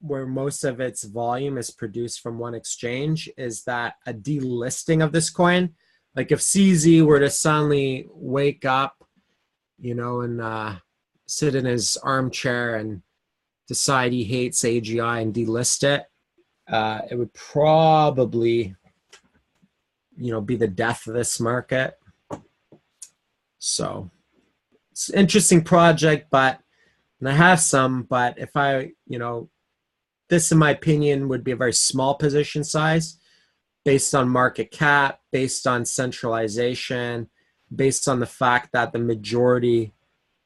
where most of its volume is produced from one exchange is that a delisting of this coin, like if CZ were to suddenly wake up, you know, and sit in his armchair and decide he hates AGI and delist it, it would probably, you know, be the death of this market. So it's an interesting project, and I have some, but if I, you know, this in my opinion would be a very small position size based on market cap, based on centralization, based on the fact that the majority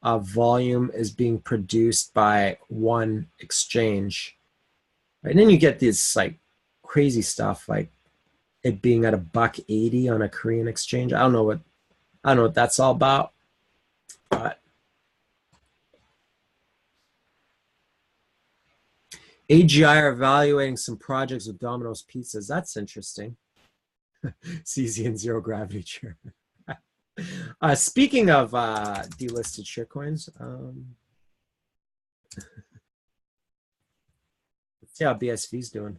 of volume is being produced by one exchange. And then you get this like crazy stuff, like it being at $1.80 on a Korean exchange. I don't know what that's all about. But AGI are evaluating some projects with Domino's Pizzas. That's interesting. CZ and zero gravity chair. Speaking of delisted shitcoins, let's see how BSV's doing.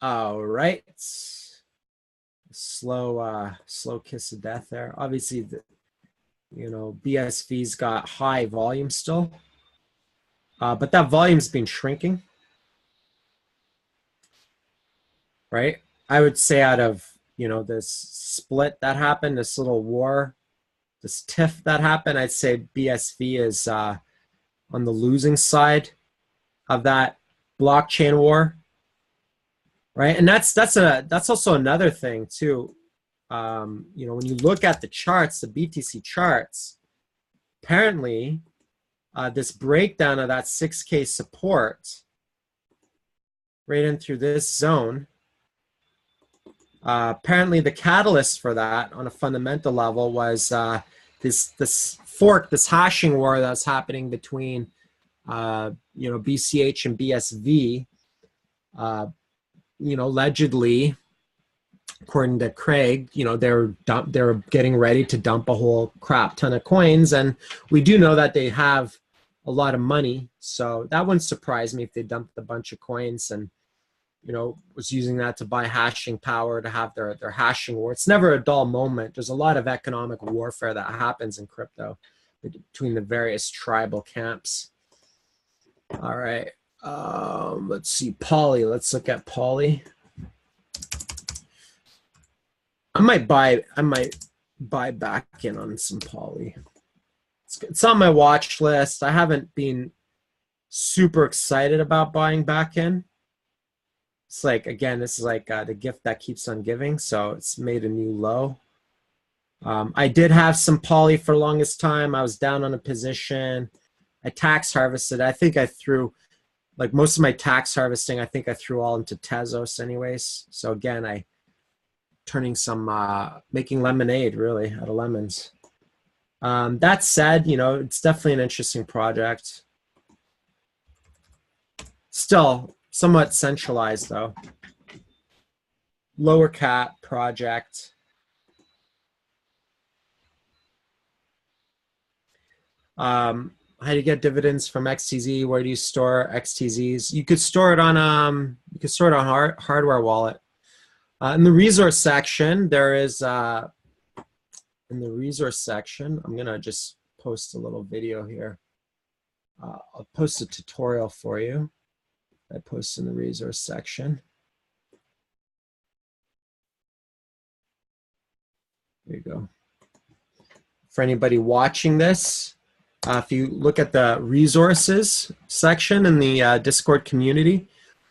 All right, slow kiss of death there. Obviously, you know, BSV's got high volume still, but that volume's been shrinking, right? I would say out of, you know, this split that happened, this little war, this tiff that happened, I'd say BSV is on the losing side of that blockchain war, right? And that's also another thing too. You know, when you look at the charts, the BTC charts, apparently this breakdown of that 6K support right in through this zone, apparently the catalyst for that on a fundamental level was this fork, this hashing war that's happening between you know, BCH and BSV. You know, allegedly according to Craig, you know, they're getting ready to dump a whole crap ton of coins, and we do know that they have a lot of money, so that wouldn't surprise me if they dumped a bunch of coins and, you know, was using that to buy hashing power to have their hashing war. It's never a dull moment. There's a lot of economic warfare that happens in crypto between the various tribal camps. All right, let's see, Poly. Let's look at Poly. I might buy back in on some Poly. It's on my watch list. I haven't been super excited about buying back in. It's like, again, this is like the gift that keeps on giving. So it's made a new low. I did have some Poly for the longest time. I was down on a position. I tax harvested. I think I threw, like most of my tax harvesting, I think I threw all into Tezos anyways. So again, turning some, making lemonade really out of lemons. That said, you know, it's definitely an interesting project. Still somewhat centralized though. Lower cap project. How do you get dividends from XTZ? Where do you store XTZs? You could store it on hardware wallet. In the resource section, there is in the resource section, I'm gonna just post a little video here. I'll post a tutorial for you. I post in the resource section. There you go. For anybody watching this, if you look at the resources section in the Discord community,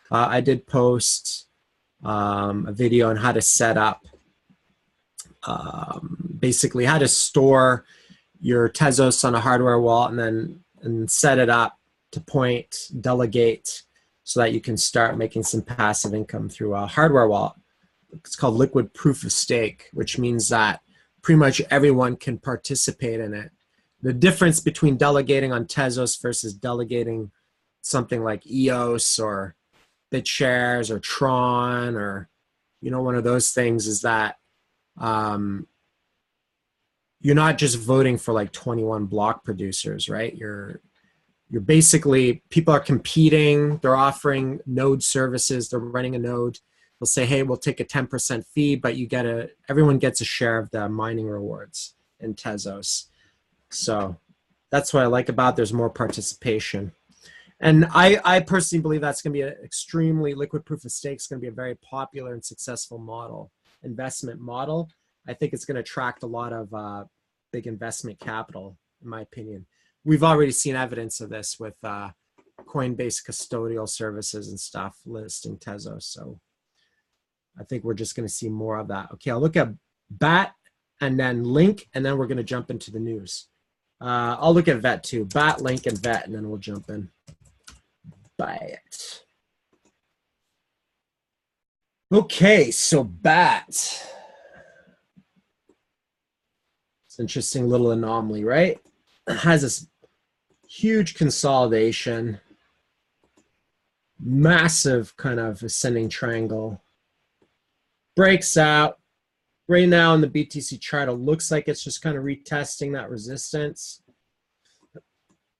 I did post a video on how to set up, basically how to store your Tezos on a hardware wallet and set it up to point, delegate, so that you can start making some passive income through a hardware wallet. It's called Liquid Proof of Stake, which means that pretty much everyone can participate in it. The difference between delegating on Tezos versus delegating something like EOS or BitShares or Tron or, you know, one of those things is that you're not just voting for like 21 block producers, right? You're basically, people are competing, they're offering node services, they're running a node. They'll say, hey, we'll take a 10% fee, but everyone gets a share of the mining rewards in Tezos. So that's what I like about it. There's more participation. And I personally believe that's going to be an extremely, Liquid Proof of Stake is going to be a very popular and successful investment model. I think it's going to attract a lot of big investment capital, in my opinion. We've already seen evidence of this with Coinbase custodial services and stuff listing Tezos. So I think we're just going to see more of that. Okay, I'll look at BAT and then Link, and then we're going to jump into the news. I'll look at VET too. BAT, Link, and VET, and then we'll jump in. BAT. Okay, so BAT. It's an interesting little anomaly, right? It has this huge consolidation, massive kind of ascending triangle, breaks out. Right now in the BTC chart, it looks like it's just kind of retesting that resistance.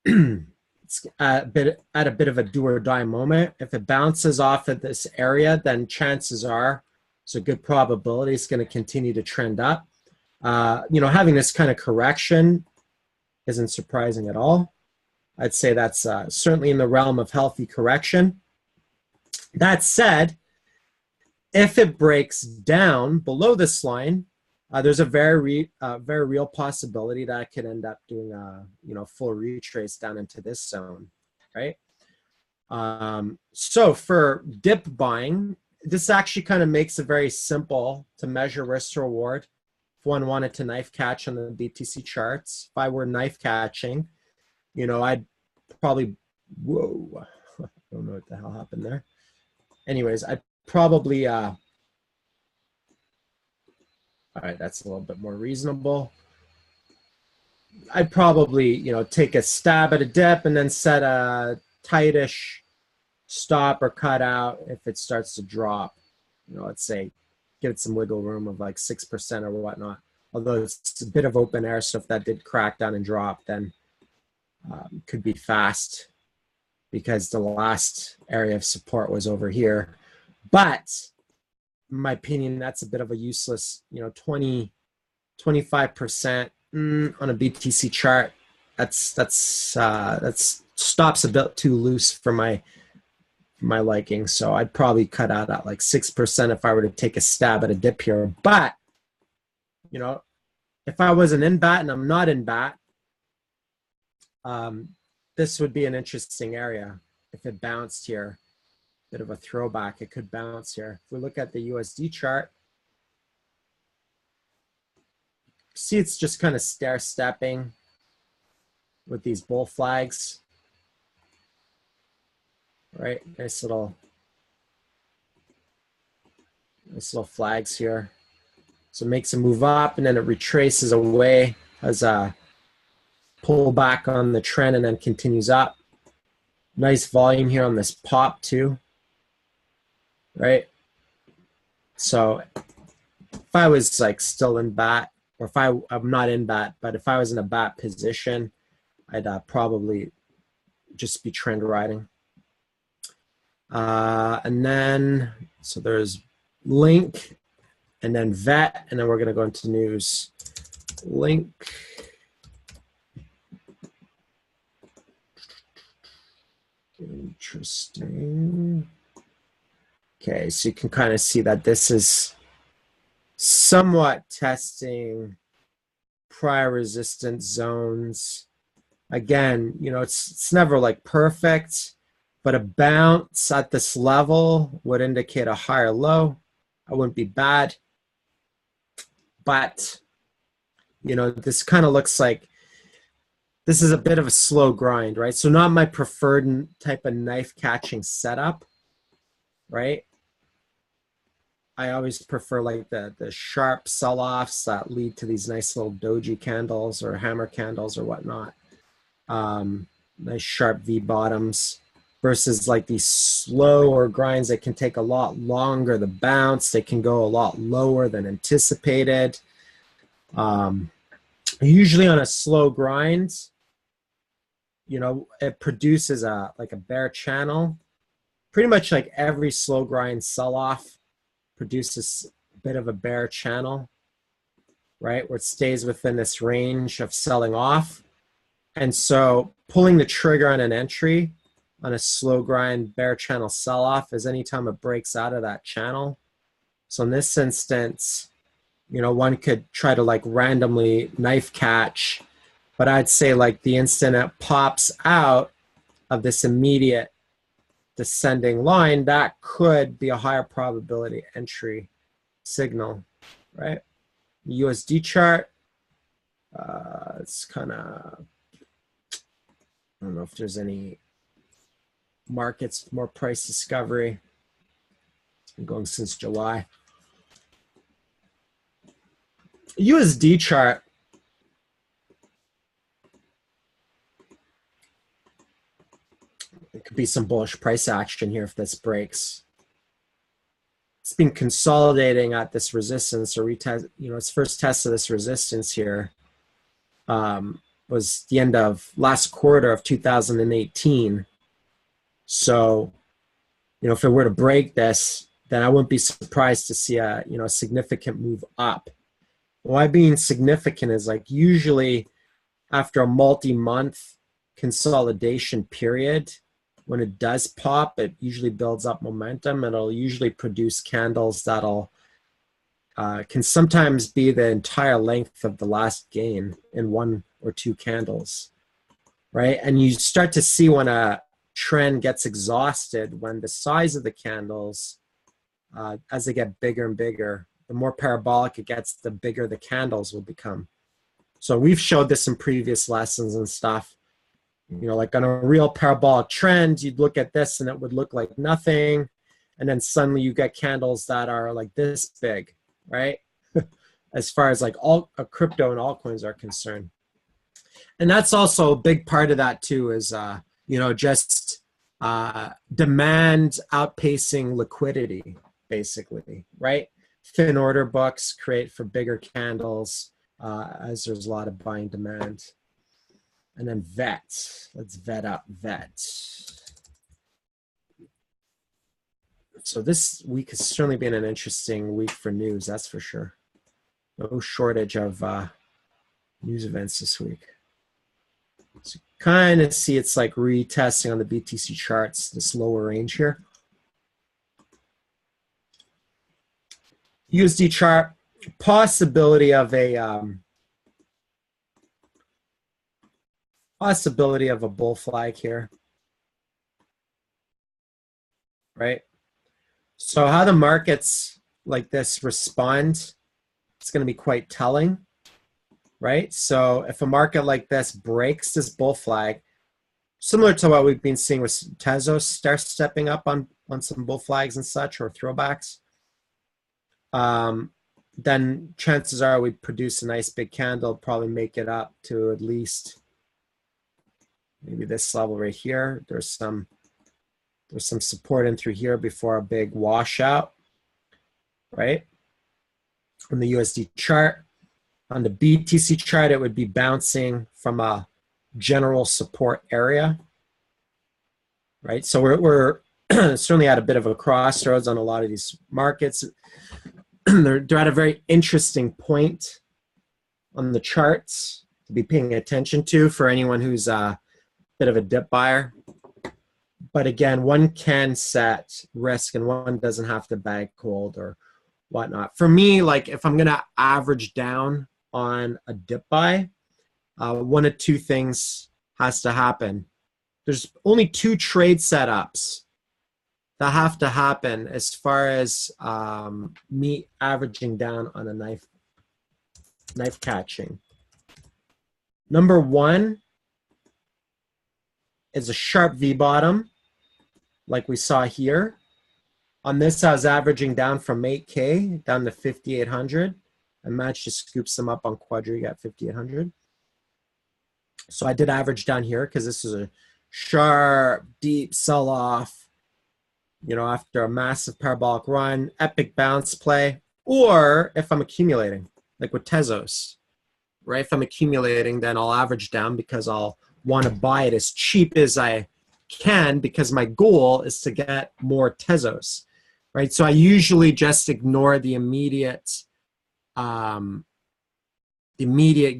It's at a bit of a do or die moment. If it bounces off at this area, then chances are, it's a good probability it's going to continue to trend up. You know, having this kind of correction isn't surprising at all. I'd say that's certainly in the realm of healthy correction. That said, if it breaks down below this line, there's a very real possibility that I could end up doing a full retrace down into this zone, right? So for dip buying, this actually kind of makes it very simple to measure risk to reward. If one wanted to knife catch on the BTC charts, if I were knife catching, you know, I'd probably, whoa, I don't know what the hell happened there. Anyways, I'd probably, all right, that's a little bit more reasonable. I'd probably, you know, take a stab at a dip and then set a tightish stop or cut out if it starts to drop. You know, let's say give it some wiggle room of like 6% or whatnot. Although it's a bit of open air, so if that did crack down and drop, then could be fast because the last area of support was over here. But in my opinion, that's a bit of a useless, 20, 25% on a BTC chart. That's stops a bit too loose for my liking. So I'd probably cut out at like 6% if I were to take a stab at a dip here. But if I wasn't in BAT and I'm not in BAT, this would be an interesting area. If it bounced here, bit of a throwback, it could bounce here. If we look at the USD chart, see it's just kind of stair-stepping with these bull flags. Right, nice little flags here. So it makes a move up and then it retraces away as a pullback on the trend and then continues up. Nice volume here on this pop too, right? So if I was like still in BAT, or if I'm not in BAT, but if I was in a BAT position, I'd probably just be trend riding. And then, so there's Link, and then VET, and then we're going to go into news. Link. Interesting. Okay, so you can kind of see that this is somewhat testing prior resistance zones. Again, it's never like perfect, but a bounce at this level would indicate a higher low. I wouldn't be bad. But, this kind of looks like this is a bit of a slow grind, right? So not my preferred type of knife catching setup, right? I always prefer like the sharp sell-offs that lead to these nice little doji candles or hammer candles or whatnot. Nice sharp V bottoms. Versus like these slower grinds that can take a lot longer to bounce. They can go a lot lower than anticipated. Usually on a slow grind, it produces like a bear channel. Pretty much like every slow grind sell-off produces a bit of a bear channel, right? Where it stays within this range of selling off. And so pulling the trigger on an entry on a slow grind bear channel sell-off is anytime it breaks out of that channel. So in this instance, one could try to like randomly knife catch, but I'd say like the instant it pops out of this immediate descending line, that could be a higher probability entry signal, right? The USD chart, it's kind of, I don't know if there's any markets, more price discovery. It's been going since July. USD chart. It could be some bullish price action here if this breaks. It's been consolidating at this resistance or retest. Its first test of this resistance here was the end of last quarter of 2018. So, if it were to break this, then I wouldn't be surprised to see a significant move up. Why being significant is like usually after a multi-month consolidation period, when it does pop, it usually builds up momentum. It'll usually produce candles that'll can sometimes be the entire length of the last gain in one or two candles, right? And you start to see when a trend gets exhausted, when the size of the candles, as they get bigger and bigger, the more parabolic it gets, the bigger the candles will become. So we've showed this in previous lessons and stuff. Like on a real parabolic trend, you'd look at this and it would look like nothing. And then suddenly you get candles that are like this big, right? As far as like all crypto and altcoins are concerned. And that's also a big part of that too is, just demand outpacing liquidity, basically, right? thin order books create for bigger candles as there's a lot of buying demand. And then VET. Let's vet up VET. So this week has certainly been an interesting week for news, that's for sure. No shortage of news events this week. So kind of see it's like retesting on the BTC charts, this lower range here. USD chart, possibility of a bull flag here, right? So how the markets like this respond, it's going to be quite telling, right? So if a market like this breaks this bull flag, similar to what we've been seeing with Tezos starts stepping up on some bull flags and such, or throwbacks, then chances are we produce a nice big candle, probably make it up to at least maybe this level right here. There's some support in through here before a big washout, right? On the USD chart. On the BTC chart, it would be bouncing from a general support area, right? So we're certainly at a bit of a crossroads on a lot of these markets. They're at a very interesting point on the charts to be paying attention to for anyone who's a bit of a dip buyer. But again, one can set risk and one doesn't have to bag hold or whatnot. For me, like if I'm gonna average down on a dip buy, one of two things has to happen. There's only two trade setups that have to happen as far as me averaging down on a knife catching. Number one is a sharp V bottom, like we saw here. On this, I was averaging down from 8K down to 5,800. And Match just scoops them up on Quadri at 5,800. So I did average down here because this is a sharp, deep sell-off, you know, after a massive parabolic run, epic bounce play. Or if I'm accumulating, like with Tezos, right? If I'm accumulating, then I'll average down because I'll want to buy it as cheap as I can because my goal is to get more Tezos, right? So I usually just ignore the immediate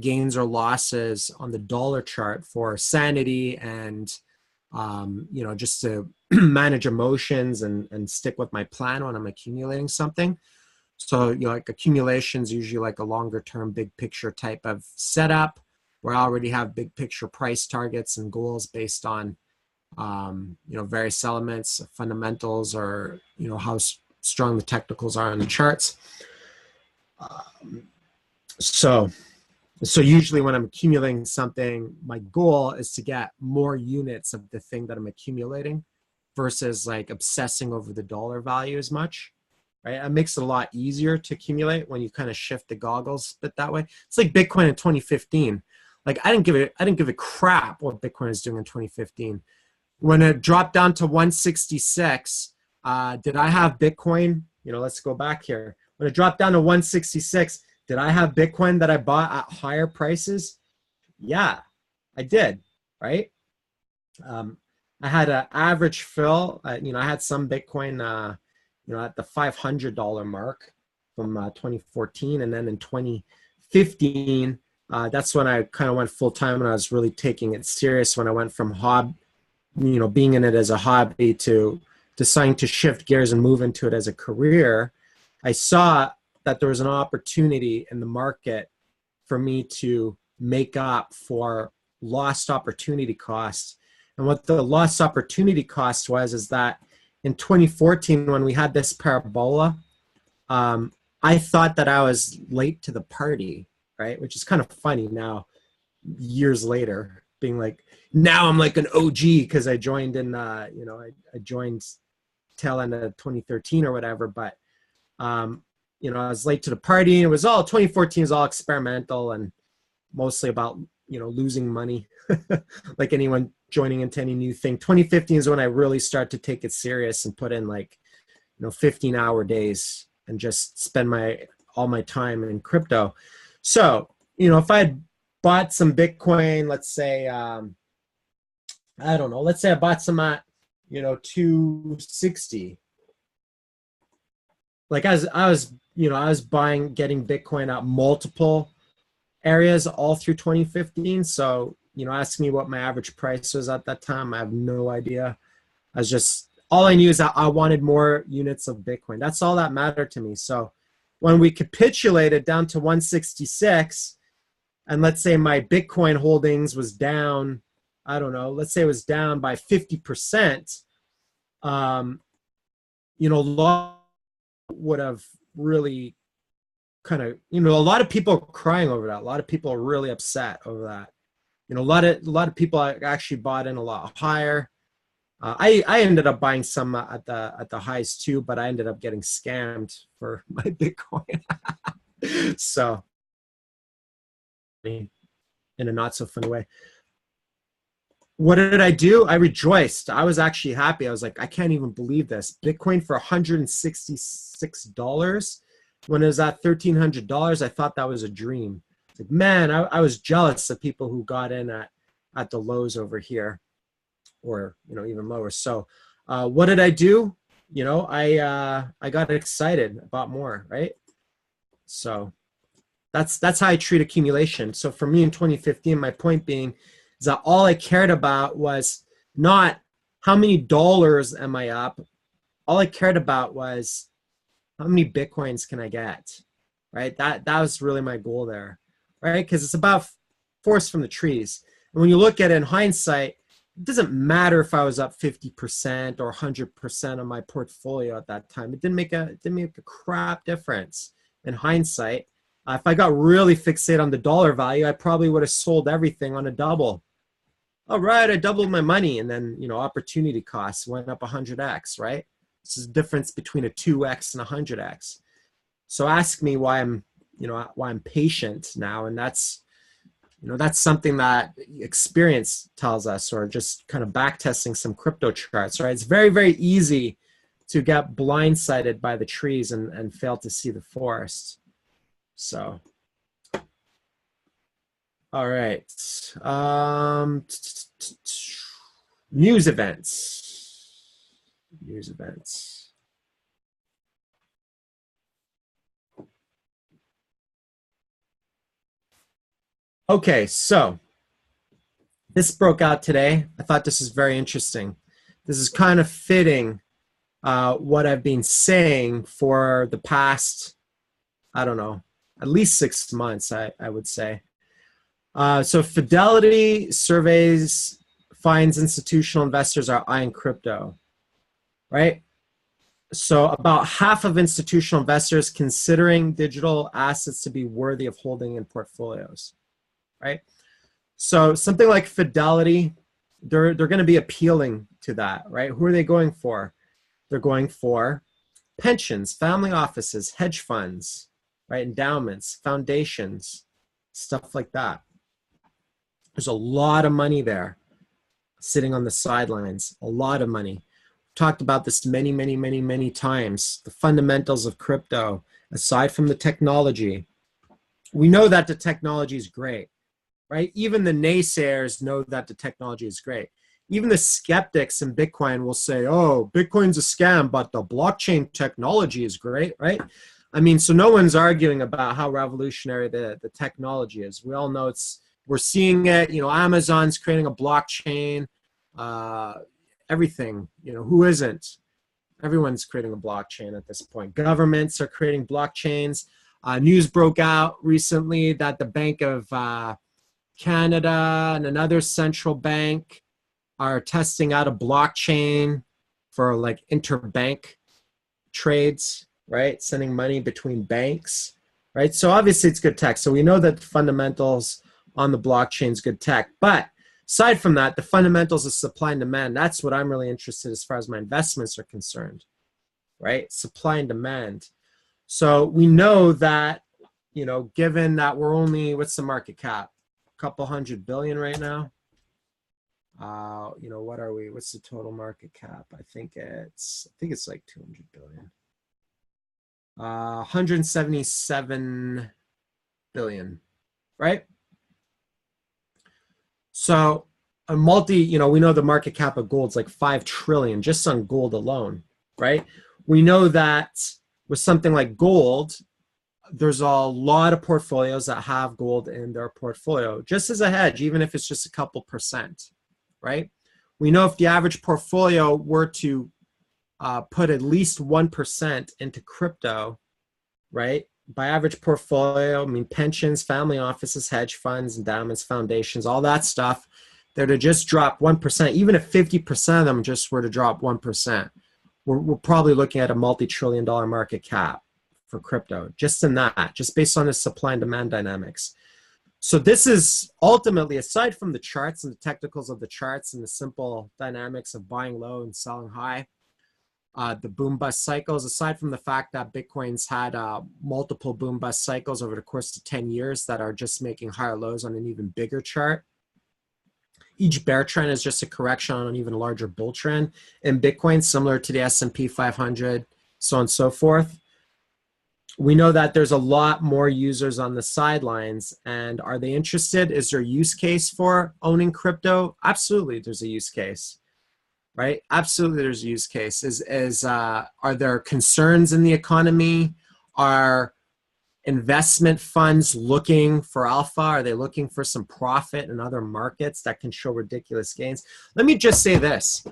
gains or losses on the dollar chart for sanity and you know, just to manage emotions and stick with my plan when I'm accumulating something. So, you know, like accumulations usually like a longer term big picture type of setup where I already have big picture price targets and goals based on you know, various elements, fundamentals, or you know, how strong the technicals are on the charts. So usually when I'm accumulating something, my goal is to get more units of the thing that I'm accumulating versus like obsessing over the dollar value as much, right? It makes it a lot easier to accumulate when you kind of shift the goggles a bit that way. It's like Bitcoin in 2015. Like I didn't give a crap what Bitcoin is doing in 2015. When it dropped down to 166, did I have Bitcoin? You know, let's go back here. When it dropped down to 166, did I have Bitcoin that I bought at higher prices? Yeah, I did, right? I had an average fill. You know, I had some Bitcoin, you know, at the $500 mark from 2014. And then in 2015, that's when I kind of went full time and I was really taking it serious when I went from you know, being in it as a hobby to deciding to shift gears and move into it as a career. I saw that there was an opportunity in the market for me to make up for lost opportunity costs. And what the lost opportunity cost was is that in 2014, when we had this parabola, I thought that I was late to the party, right? Which is kind of funny now, years later, being like, now I'm like an OG because I joined in, you know, I joined tail end of 2013 or whatever, but you know, I was late to the party. It was all 2014 is all experimental and mostly about, you know, losing money, like anyone joining into any new thing. 2015 is when I really start to take it serious and put in like, you know, 15-hour days and just spend all my time in crypto. So, if I had bought some Bitcoin, let's say, I don't know, let's say I bought some at, 260. Like I was getting Bitcoin at multiple areas all through 2015. So, ask me what my average price was at that time. I have no idea. All I knew is that I wanted more units of Bitcoin. That's all that mattered to me. So when we capitulated down to 166, and let's say my Bitcoin holdings was down, I don't know, let's say it was down by 50%, a lot would have really kind of, a lot of people are crying over that. A lot of people are really upset over that. A lot of people actually bought in a lot higher. I ended up buying some at the highs too, but I ended up getting scammed for my Bitcoin. So, in a not so funny way. What did I do? I rejoiced. I was actually happy. I was like, I can't even believe this. Bitcoin for $166 when it was at $1,300. I thought that was a dream. Like, man, I was jealous of people who got in at the lows over here, or even lower. So what did I do? I got excited about more, right? So that's how I treat accumulation. So for me in 2015, my point being is that all I cared about was not how many dollars am I up. All I cared about was how many Bitcoins can I get, right? That was really my goal there, right? Because it's about forest from the trees. And when you look at it in hindsight, it doesn't matter if I was up 50% or 100% of my portfolio at that time. It didn't make a crap difference in hindsight. If I got really fixated on the dollar value, I probably would have sold everything on a double. All right, I doubled my money, and then opportunity costs went up 100x, right? This is the difference between a 2x and a 100x. So ask me why I'm patient now, and that's something that experience tells us, or just kind of back testing some crypto charts, right? It's very, very easy to get blindsided by the trees and fail to see the forest. So, all right. News events. News events. Okay, so this broke out today. I thought this is very interesting. This is kind of fitting what I've been saying for the past, I don't know, at least 6 months, I would say. So Fidelity surveys finds institutional investors are eyeing crypto, right? So about half of institutional investors considering digital assets to be worthy of holding in portfolios, right? So something like Fidelity, they're going to be appealing to that, right? Who are they going for? They're going for pensions, family offices, hedge funds, right? Endowments, foundations, stuff like that. There's a lot of money there sitting on the sidelines, a lot of money. Talked about this many, many, many, many times. The fundamentals of crypto, aside from the technology, we know that the technology is great, right? Even the naysayers know that the technology is great. Even the skeptics in Bitcoin will say, oh, Bitcoin's a scam, but the blockchain technology is great, right? I mean, so no one's arguing about how revolutionary the technology is. We all know we're seeing it. Amazon's creating a blockchain. Everything, who isn't? Everyone's creating a blockchain at this point. Governments are creating blockchains. News broke out recently that the Bank of Canada and another central bank are testing out a blockchain for like interbank trades, right? Sending money between banks, right? So obviously it's good tech. So we know that the fundamentals on the blockchain is good tech. But aside from that, the fundamentals of supply and demand, that's what I'm really interested in as far as my investments are concerned, right? Supply and demand. So we know that, given that we're only, what's the market cap? A couple $100 billion right now. What are we? What's the total market cap? I think it's like 200 billion. 177 billion, right? So a we know the market cap of gold's like 5 trillion just on gold alone, right? We know that with something like gold, there's a lot of portfolios that have gold in their portfolio, just as a hedge, even if it's just a couple percent, right? We know if the average portfolio were to put at least 1% into crypto, right? By average portfolio, I mean pensions, family offices, hedge funds, endowments, foundations, all that stuff, they're to just drop 1%, even if 50% of them just were to drop 1%, we're probably looking at a multi-trillion-dollar market cap for crypto, just in that, just based on the supply and demand dynamics. So this is ultimately, aside from the charts and the technicals of the charts and the simple dynamics of buying low and selling high, the boom bust cycles, aside from the fact that Bitcoin's had multiple boom bust cycles over the course of 10 years that are just making higher lows on an even bigger chart. Each bear trend is just a correction on an even larger bull trend in Bitcoin, similar to the S&P 500, so on and so forth. We know that there's a lot more users on the sidelines, and are they interested? Is there a use case for owning crypto? Absolutely, there's a use case, right? Absolutely, there's a use case. Are there concerns in the economy? Are investment funds looking for alpha? Are they looking for some profit in other markets that can show ridiculous gains? Let me just say this.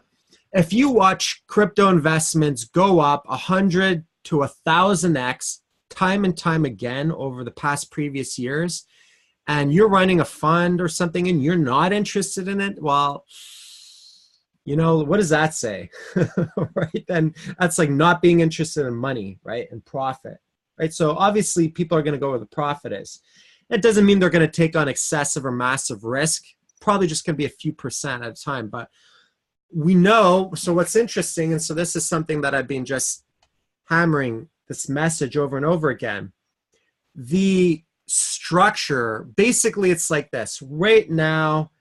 If you watch crypto investments go up 100 to 1,000x time and time again over the past previous years, and you're running a fund or something and you're not interested in it, well, you know, what does that say? Right? Then that's like not being interested in money, right? And profit, right? So obviously people are going to go where the profit is. That doesn't mean they're going to take on excessive or massive risk. Probably just going to be a few percent at a time. But we know, so what's interesting, and so this is something that I've been just hammering this message over and over again. The structure, basically it's like this. Right now,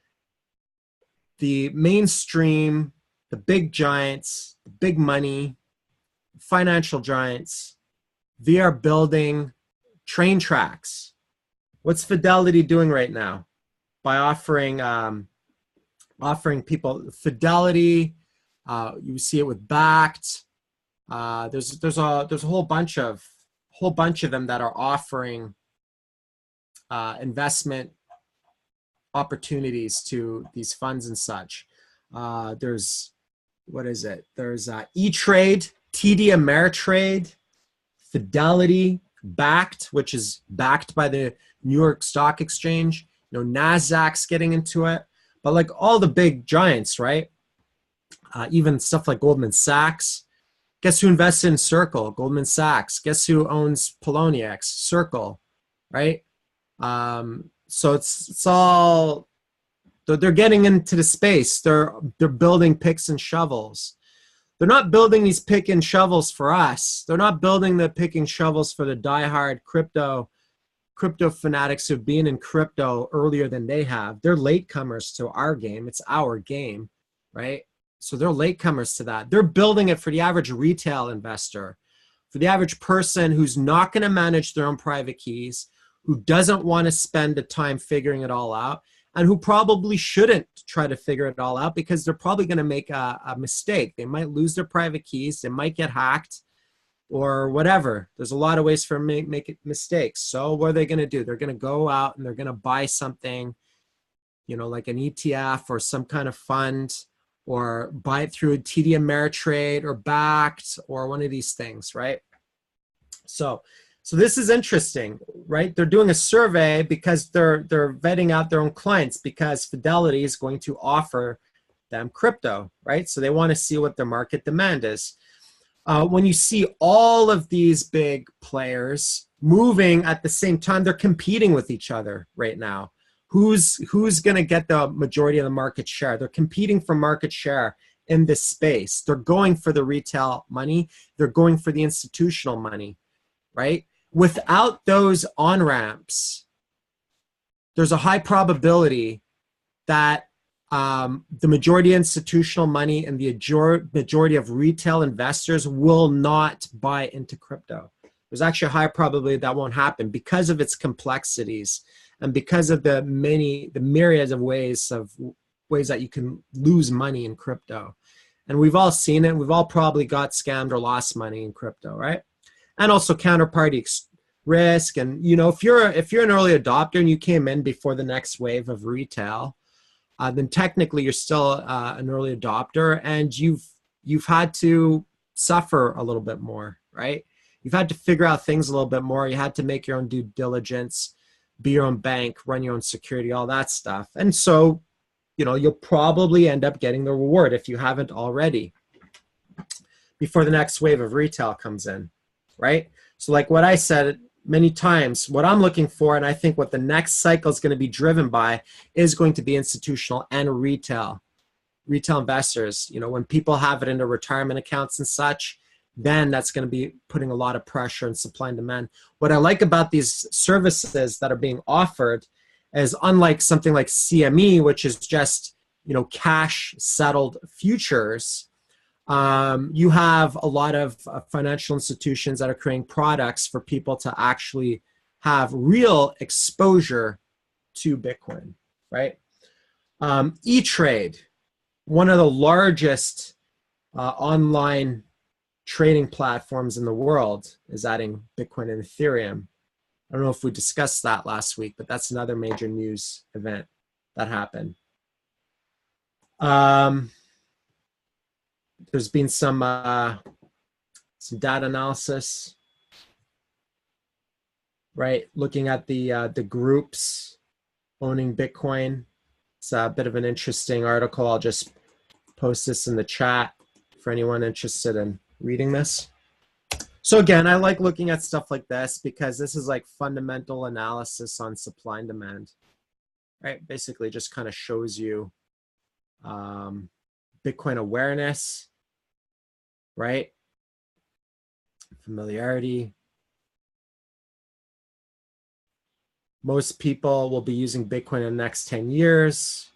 the mainstream, the big giants, the big money, financial giants, they are building train tracks. What's Fidelity doing right now? By offering people Fidelity, you see it with Bakkt. There's a whole bunch of them that are offering investment opportunities to these funds and such. There's E-Trade, TD Ameritrade, Fidelity, Bakkt, which is backed by the New York Stock Exchange. You know, Nasdaq's getting into it, but like all the big giants, right? Even stuff like Goldman Sachs. Guess who invested in Circle? Goldman Sachs. Guess who owns Poloniex? Circle, right? So it's all, they're getting into the space. They're building picks and shovels. They're not building these pick and shovels for us. They're not building the pick and shovels for the diehard crypto fanatics who've been in crypto earlier than they have. They're latecomers to our game. It's our game, right? So they're latecomers to that. They're building it for the average retail investor, for the average person who's not going to manage their own private keys, who doesn't want to spend the time figuring it all out, and who probably shouldn't try to figure it all out because they're probably going to make a mistake. They might lose their private keys. They might get hacked or whatever. There's a lot of ways for make mistakes. So what are they going to do? They're going to go out and they're going to buy something, you know, like an ETF or some kind of fund, or buy it through a TD Ameritrade or Bakkt or one of these things, right? So this is interesting, right? They're doing a survey because they're vetting out their own clients because Fidelity is going to offer them crypto, right? So they want to see what their market demand is. When you see all of these big players moving at the same time, they're competing with each other right now. Who's going to get the majority of the market share? They're competing for market share in this space. They're going for the retail money. They're going for the institutional money, right? Without those on-ramps, there's a high probability that the majority of institutional money and the majority of retail investors will not buy into crypto. There's actually a high probability that won't happen because of its complexities and because of the myriads of ways that you can lose money in crypto. And we've all seen it. We've all probably got scammed or lost money in crypto, right? And also counterparty risk. And if you're an early adopter and you came in before the next wave of retail, then technically you're still an early adopter, and you've had to suffer a little bit more, right? You've had to figure out things a little bit more. You had to make your own due diligence, be your own bank, run your own security, all that stuff. And so, you'll probably end up getting the reward if you haven't already before the next wave of retail comes in, right? So like what I said many times, what I'm looking for, and I think what the next cycle is going to be driven by, is going to be institutional and retail investors. When people have it in their retirement accounts and such, then that's going to be putting a lot of pressure on supply and demand. What I like about these services that are being offered is, unlike something like CME, which is just cash settled futures, you have a lot of financial institutions that are creating products for people to actually have real exposure to Bitcoin, right? E-Trade, one of the largest online trading platforms in the world, is adding Bitcoin and Ethereum. I don't know if we discussed that last week, but that's another major news event that happened. There's been some data analysis, right? Looking at the groups owning Bitcoin. It's a bit of an interesting article. I'll just post this in the chat for anyone interested in reading this. So again, I like looking at stuff like this because this is like fundamental analysis on supply and demand, right? Basically just kind of shows you Bitcoin awareness, right? Familiarity. Most people will be using Bitcoin in the next 10 years.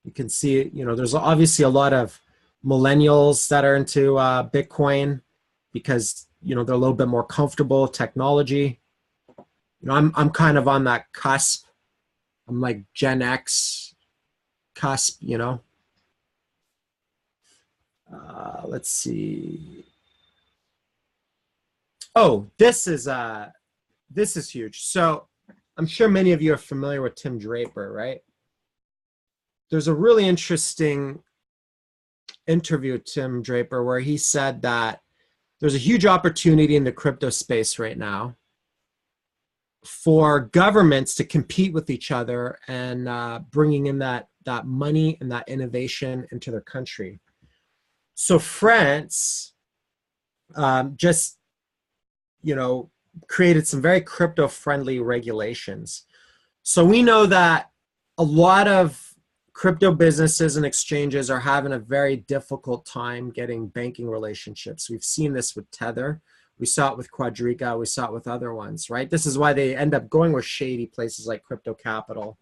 You can see, there's obviously a lot of millennials that are into Bitcoin because they're a little bit more comfortable with technology. I'm kind of on that cusp. I'm like Gen X cusp. Let's see. Oh, this is huge. So I'm sure many of you are familiar with Tim Draper, right? There's a really interesting interview with Tim Draper where he said that there's a huge opportunity in the crypto space right now for governments to compete with each other and bringing in that money and that innovation into their country. So France just, created some very crypto-friendly regulations. So we know that a lot of crypto businesses and exchanges are having a very difficult time getting banking relationships. We've seen this with Tether. We saw it with Quadriga. We saw it with other ones, right? This is why they end up going with shady places like Crypto Capital,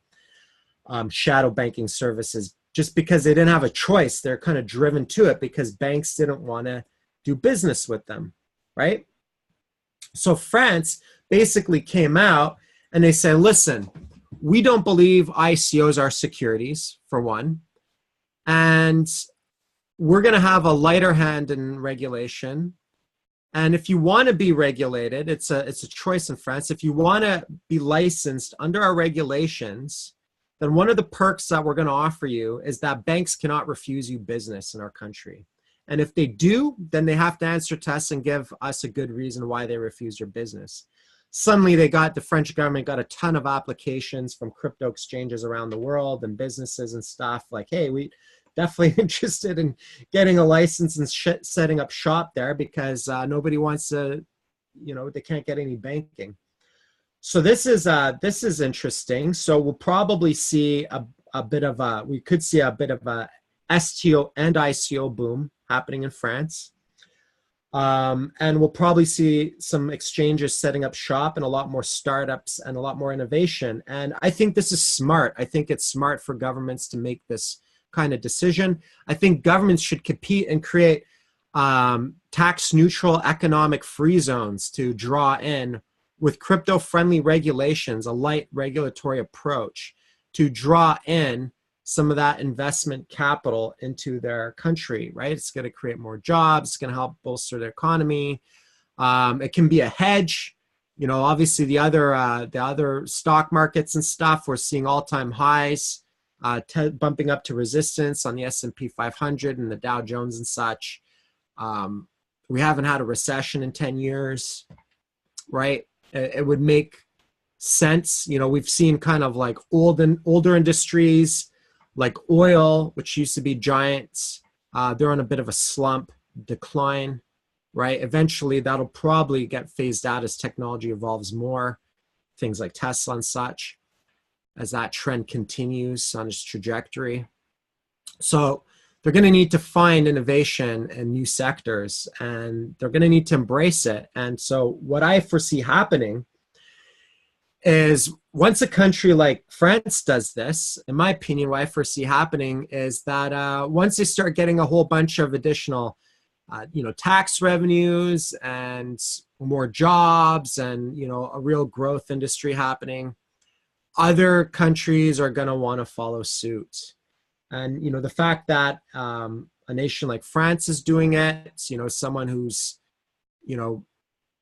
shadow banking services, just because they didn't have a choice. They're kind of driven to it because banks didn't want to do business with them, right? So France basically came out and they said, listen, we don't believe ICOs are securities, for one, and we're going to have a lighter hand in regulation. And if you want to be regulated, it's a choice in France. If you want to be licensed under our regulations, then one of the perks that we're going to offer you is that banks cannot refuse you business in our country. And if they do, then they have to answer to us and give us a good reason why they refuse your business. Suddenly the French government got a ton of applications from crypto exchanges around the world and businesses and stuff like, hey, we definitely interested in getting a license and setting up shop there because nobody wants to, they can't get any banking. So this is interesting. So we'll probably see we could see a bit of a STO and ICO boom happening in France. And we'll probably see some exchanges setting up shop and a lot more startups and a lot more innovation. And I think this is smart. I think it's smart for governments to make this kind of decision. I think governments should compete and create tax neutral economic free zones to draw in with crypto friendly regulations, a light regulatory approach to draw in some of that investment capital into their country, right? It's going to create more jobs. It's going to help bolster the economy. It can be a hedge. You know, obviously the other stock markets and stuff, we're seeing all-time highs, bumping up to resistance on the S&P 500 and the Dow Jones and such. We haven't had a recession in 10 years, right? It would make sense. You know, we've seen kind of like older industries like oil, which used to be giants. They're on a bit of a slump decline, right? Eventually that'll probably get phased out as technology evolves more, things like Tesla and such, as that trend continues on its trajectory. So they're going to need to find innovation in new sectors, and they're going to need to embrace it. And so what I foresee happening is once a country like France does this, in my opinion, what I foresee happening is that once they start getting a whole bunch of additional, tax revenues and more jobs and, a real growth industry happening, other countries are going to want to follow suit. And, the fact that a nation like France is doing it, someone who's,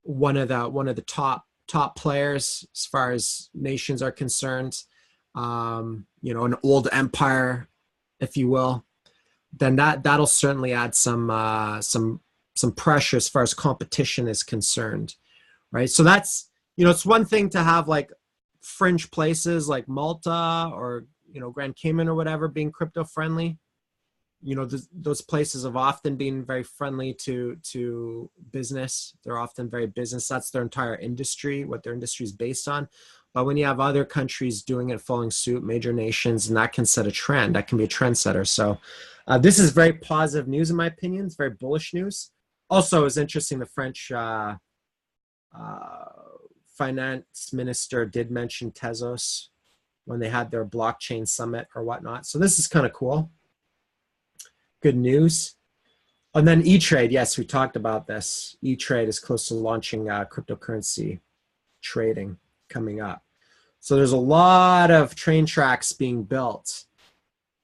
one of the top players as far as nations are concerned, an old empire, if you will, then that'll certainly add some pressure as far as competition is concerned, right? So that's, it's one thing to have like fringe places like Malta or, Grand Cayman or whatever being crypto friendly. Those places have often been very friendly to business. They're often very business. That's their entire industry, what their industry is based on. But when you have other countries doing it, following suit, major nations, and that can set a trend. That can be a trendsetter. So this is very positive news, in my opinion. It's very bullish news. Also, it's interesting, the French finance minister did mention Tezos when they had their blockchain summit or whatnot. So this is kind of cool. Good news. And then E-Trade, yes, we talked about this. E-Trade is close to launching cryptocurrency trading coming up. So there's a lot of train tracks being built.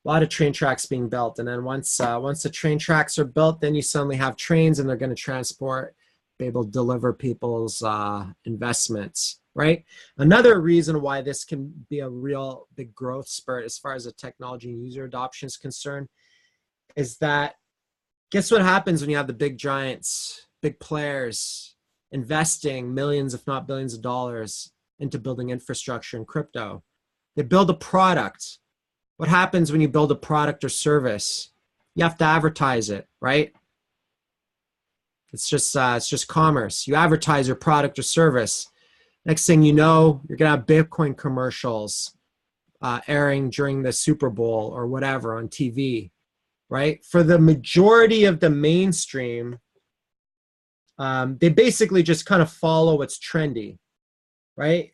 And then once the train tracks are built, then you suddenly have trains, and they're going to transport, be able to deliver people's investments, right? Another reason why this can be a real big growth spurt as far as the technology and user adoption is concerned is that, guess what happens when you have the big giants, big players investing millions, if not billions of dollars into building infrastructure in crypto? They build a product. What happens when you build a product or service? You have to advertise it, right? It's just commerce. You advertise your product or service. Next thing you know, you're gonna have Bitcoin commercials airing during the Super Bowl or whatever on TV. Right? For the majority of the mainstream, they basically just kind of follow what's trendy, right?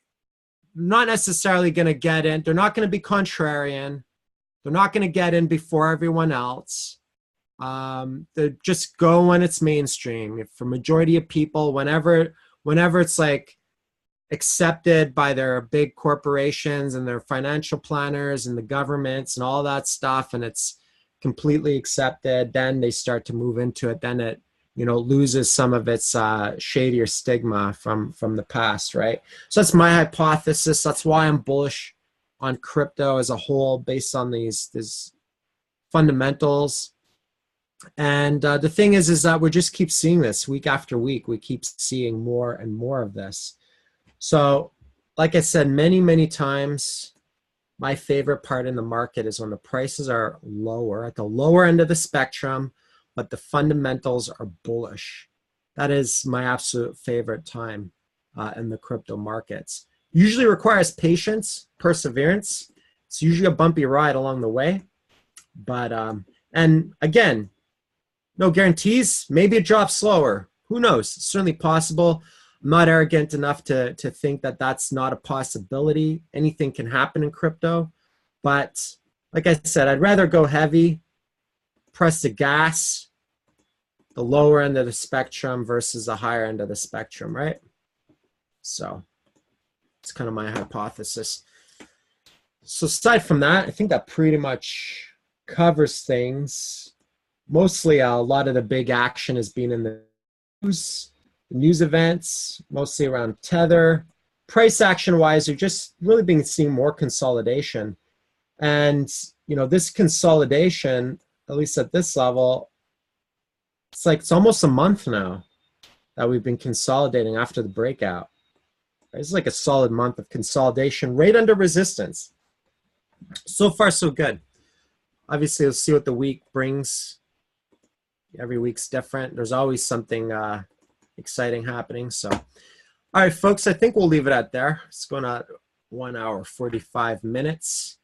Not necessarily going to get in. They're not going to be contrarian. They're not going to get in before everyone else. They just go when it's mainstream. For majority of people, whenever it's like accepted by their big corporations and their financial planners and the governments and all that stuff, and it's completely accepted, then they start to move into it. Then it, loses some of its shadier stigma from the past, right? So that's my hypothesis. That's why I'm bullish on crypto as a whole, based on these fundamentals. And the thing is that we just keep seeing this week after week. We keep seeing more and more of this. So, like I said many times, my favorite part in the market is when the prices are lower, at the lower end of the spectrum, but the fundamentals are bullish. That is my absolute favorite time in the crypto markets. Usually requires patience, perseverance. It's usually a bumpy ride along the way. But, and again, no guarantees. Maybe it drops slower. Who knows? It's certainly possible. I'm not arrogant enough to think that that's not a possibility. Anything can happen in crypto. But like I said, I'd rather go heavy, press the gas, the lower end of the spectrum versus the higher end of the spectrum, right? So it's kind of my hypothesis. So aside from that, I think that pretty much covers things. Mostly a lot of the big action has been in the news events, mostly around Tether. Price action wise, you've just really been seeing more consolidation. And, you know, this consolidation, at least at this level, it's almost a month now that we've been consolidating after the breakout. It's like a solid month of consolidation right under resistance. So far, so good. Obviously, we'll see what the week brings. Every week's different. There's always something exciting happening. So, all right, folks, I think we'll leave it at there. It's going on 1 hour, 45 minutes.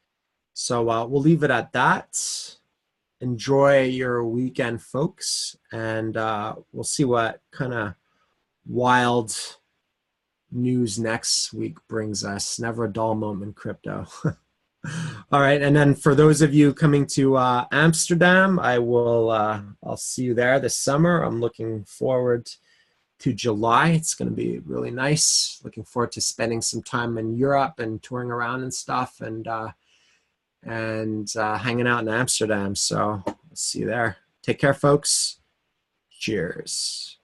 So we'll leave it at that. Enjoy your weekend, folks. And we'll see what kind of wild news next week brings us. Never a dull moment in crypto. All right, and then for those of you coming to Amsterdam, I'll see you there this summer. I'm looking forward to July. It's going to be really nice. Looking forward to spending some time in Europe and touring around and stuff, and hanging out in Amsterdam. So I'll see you there. Take care, folks. Cheers.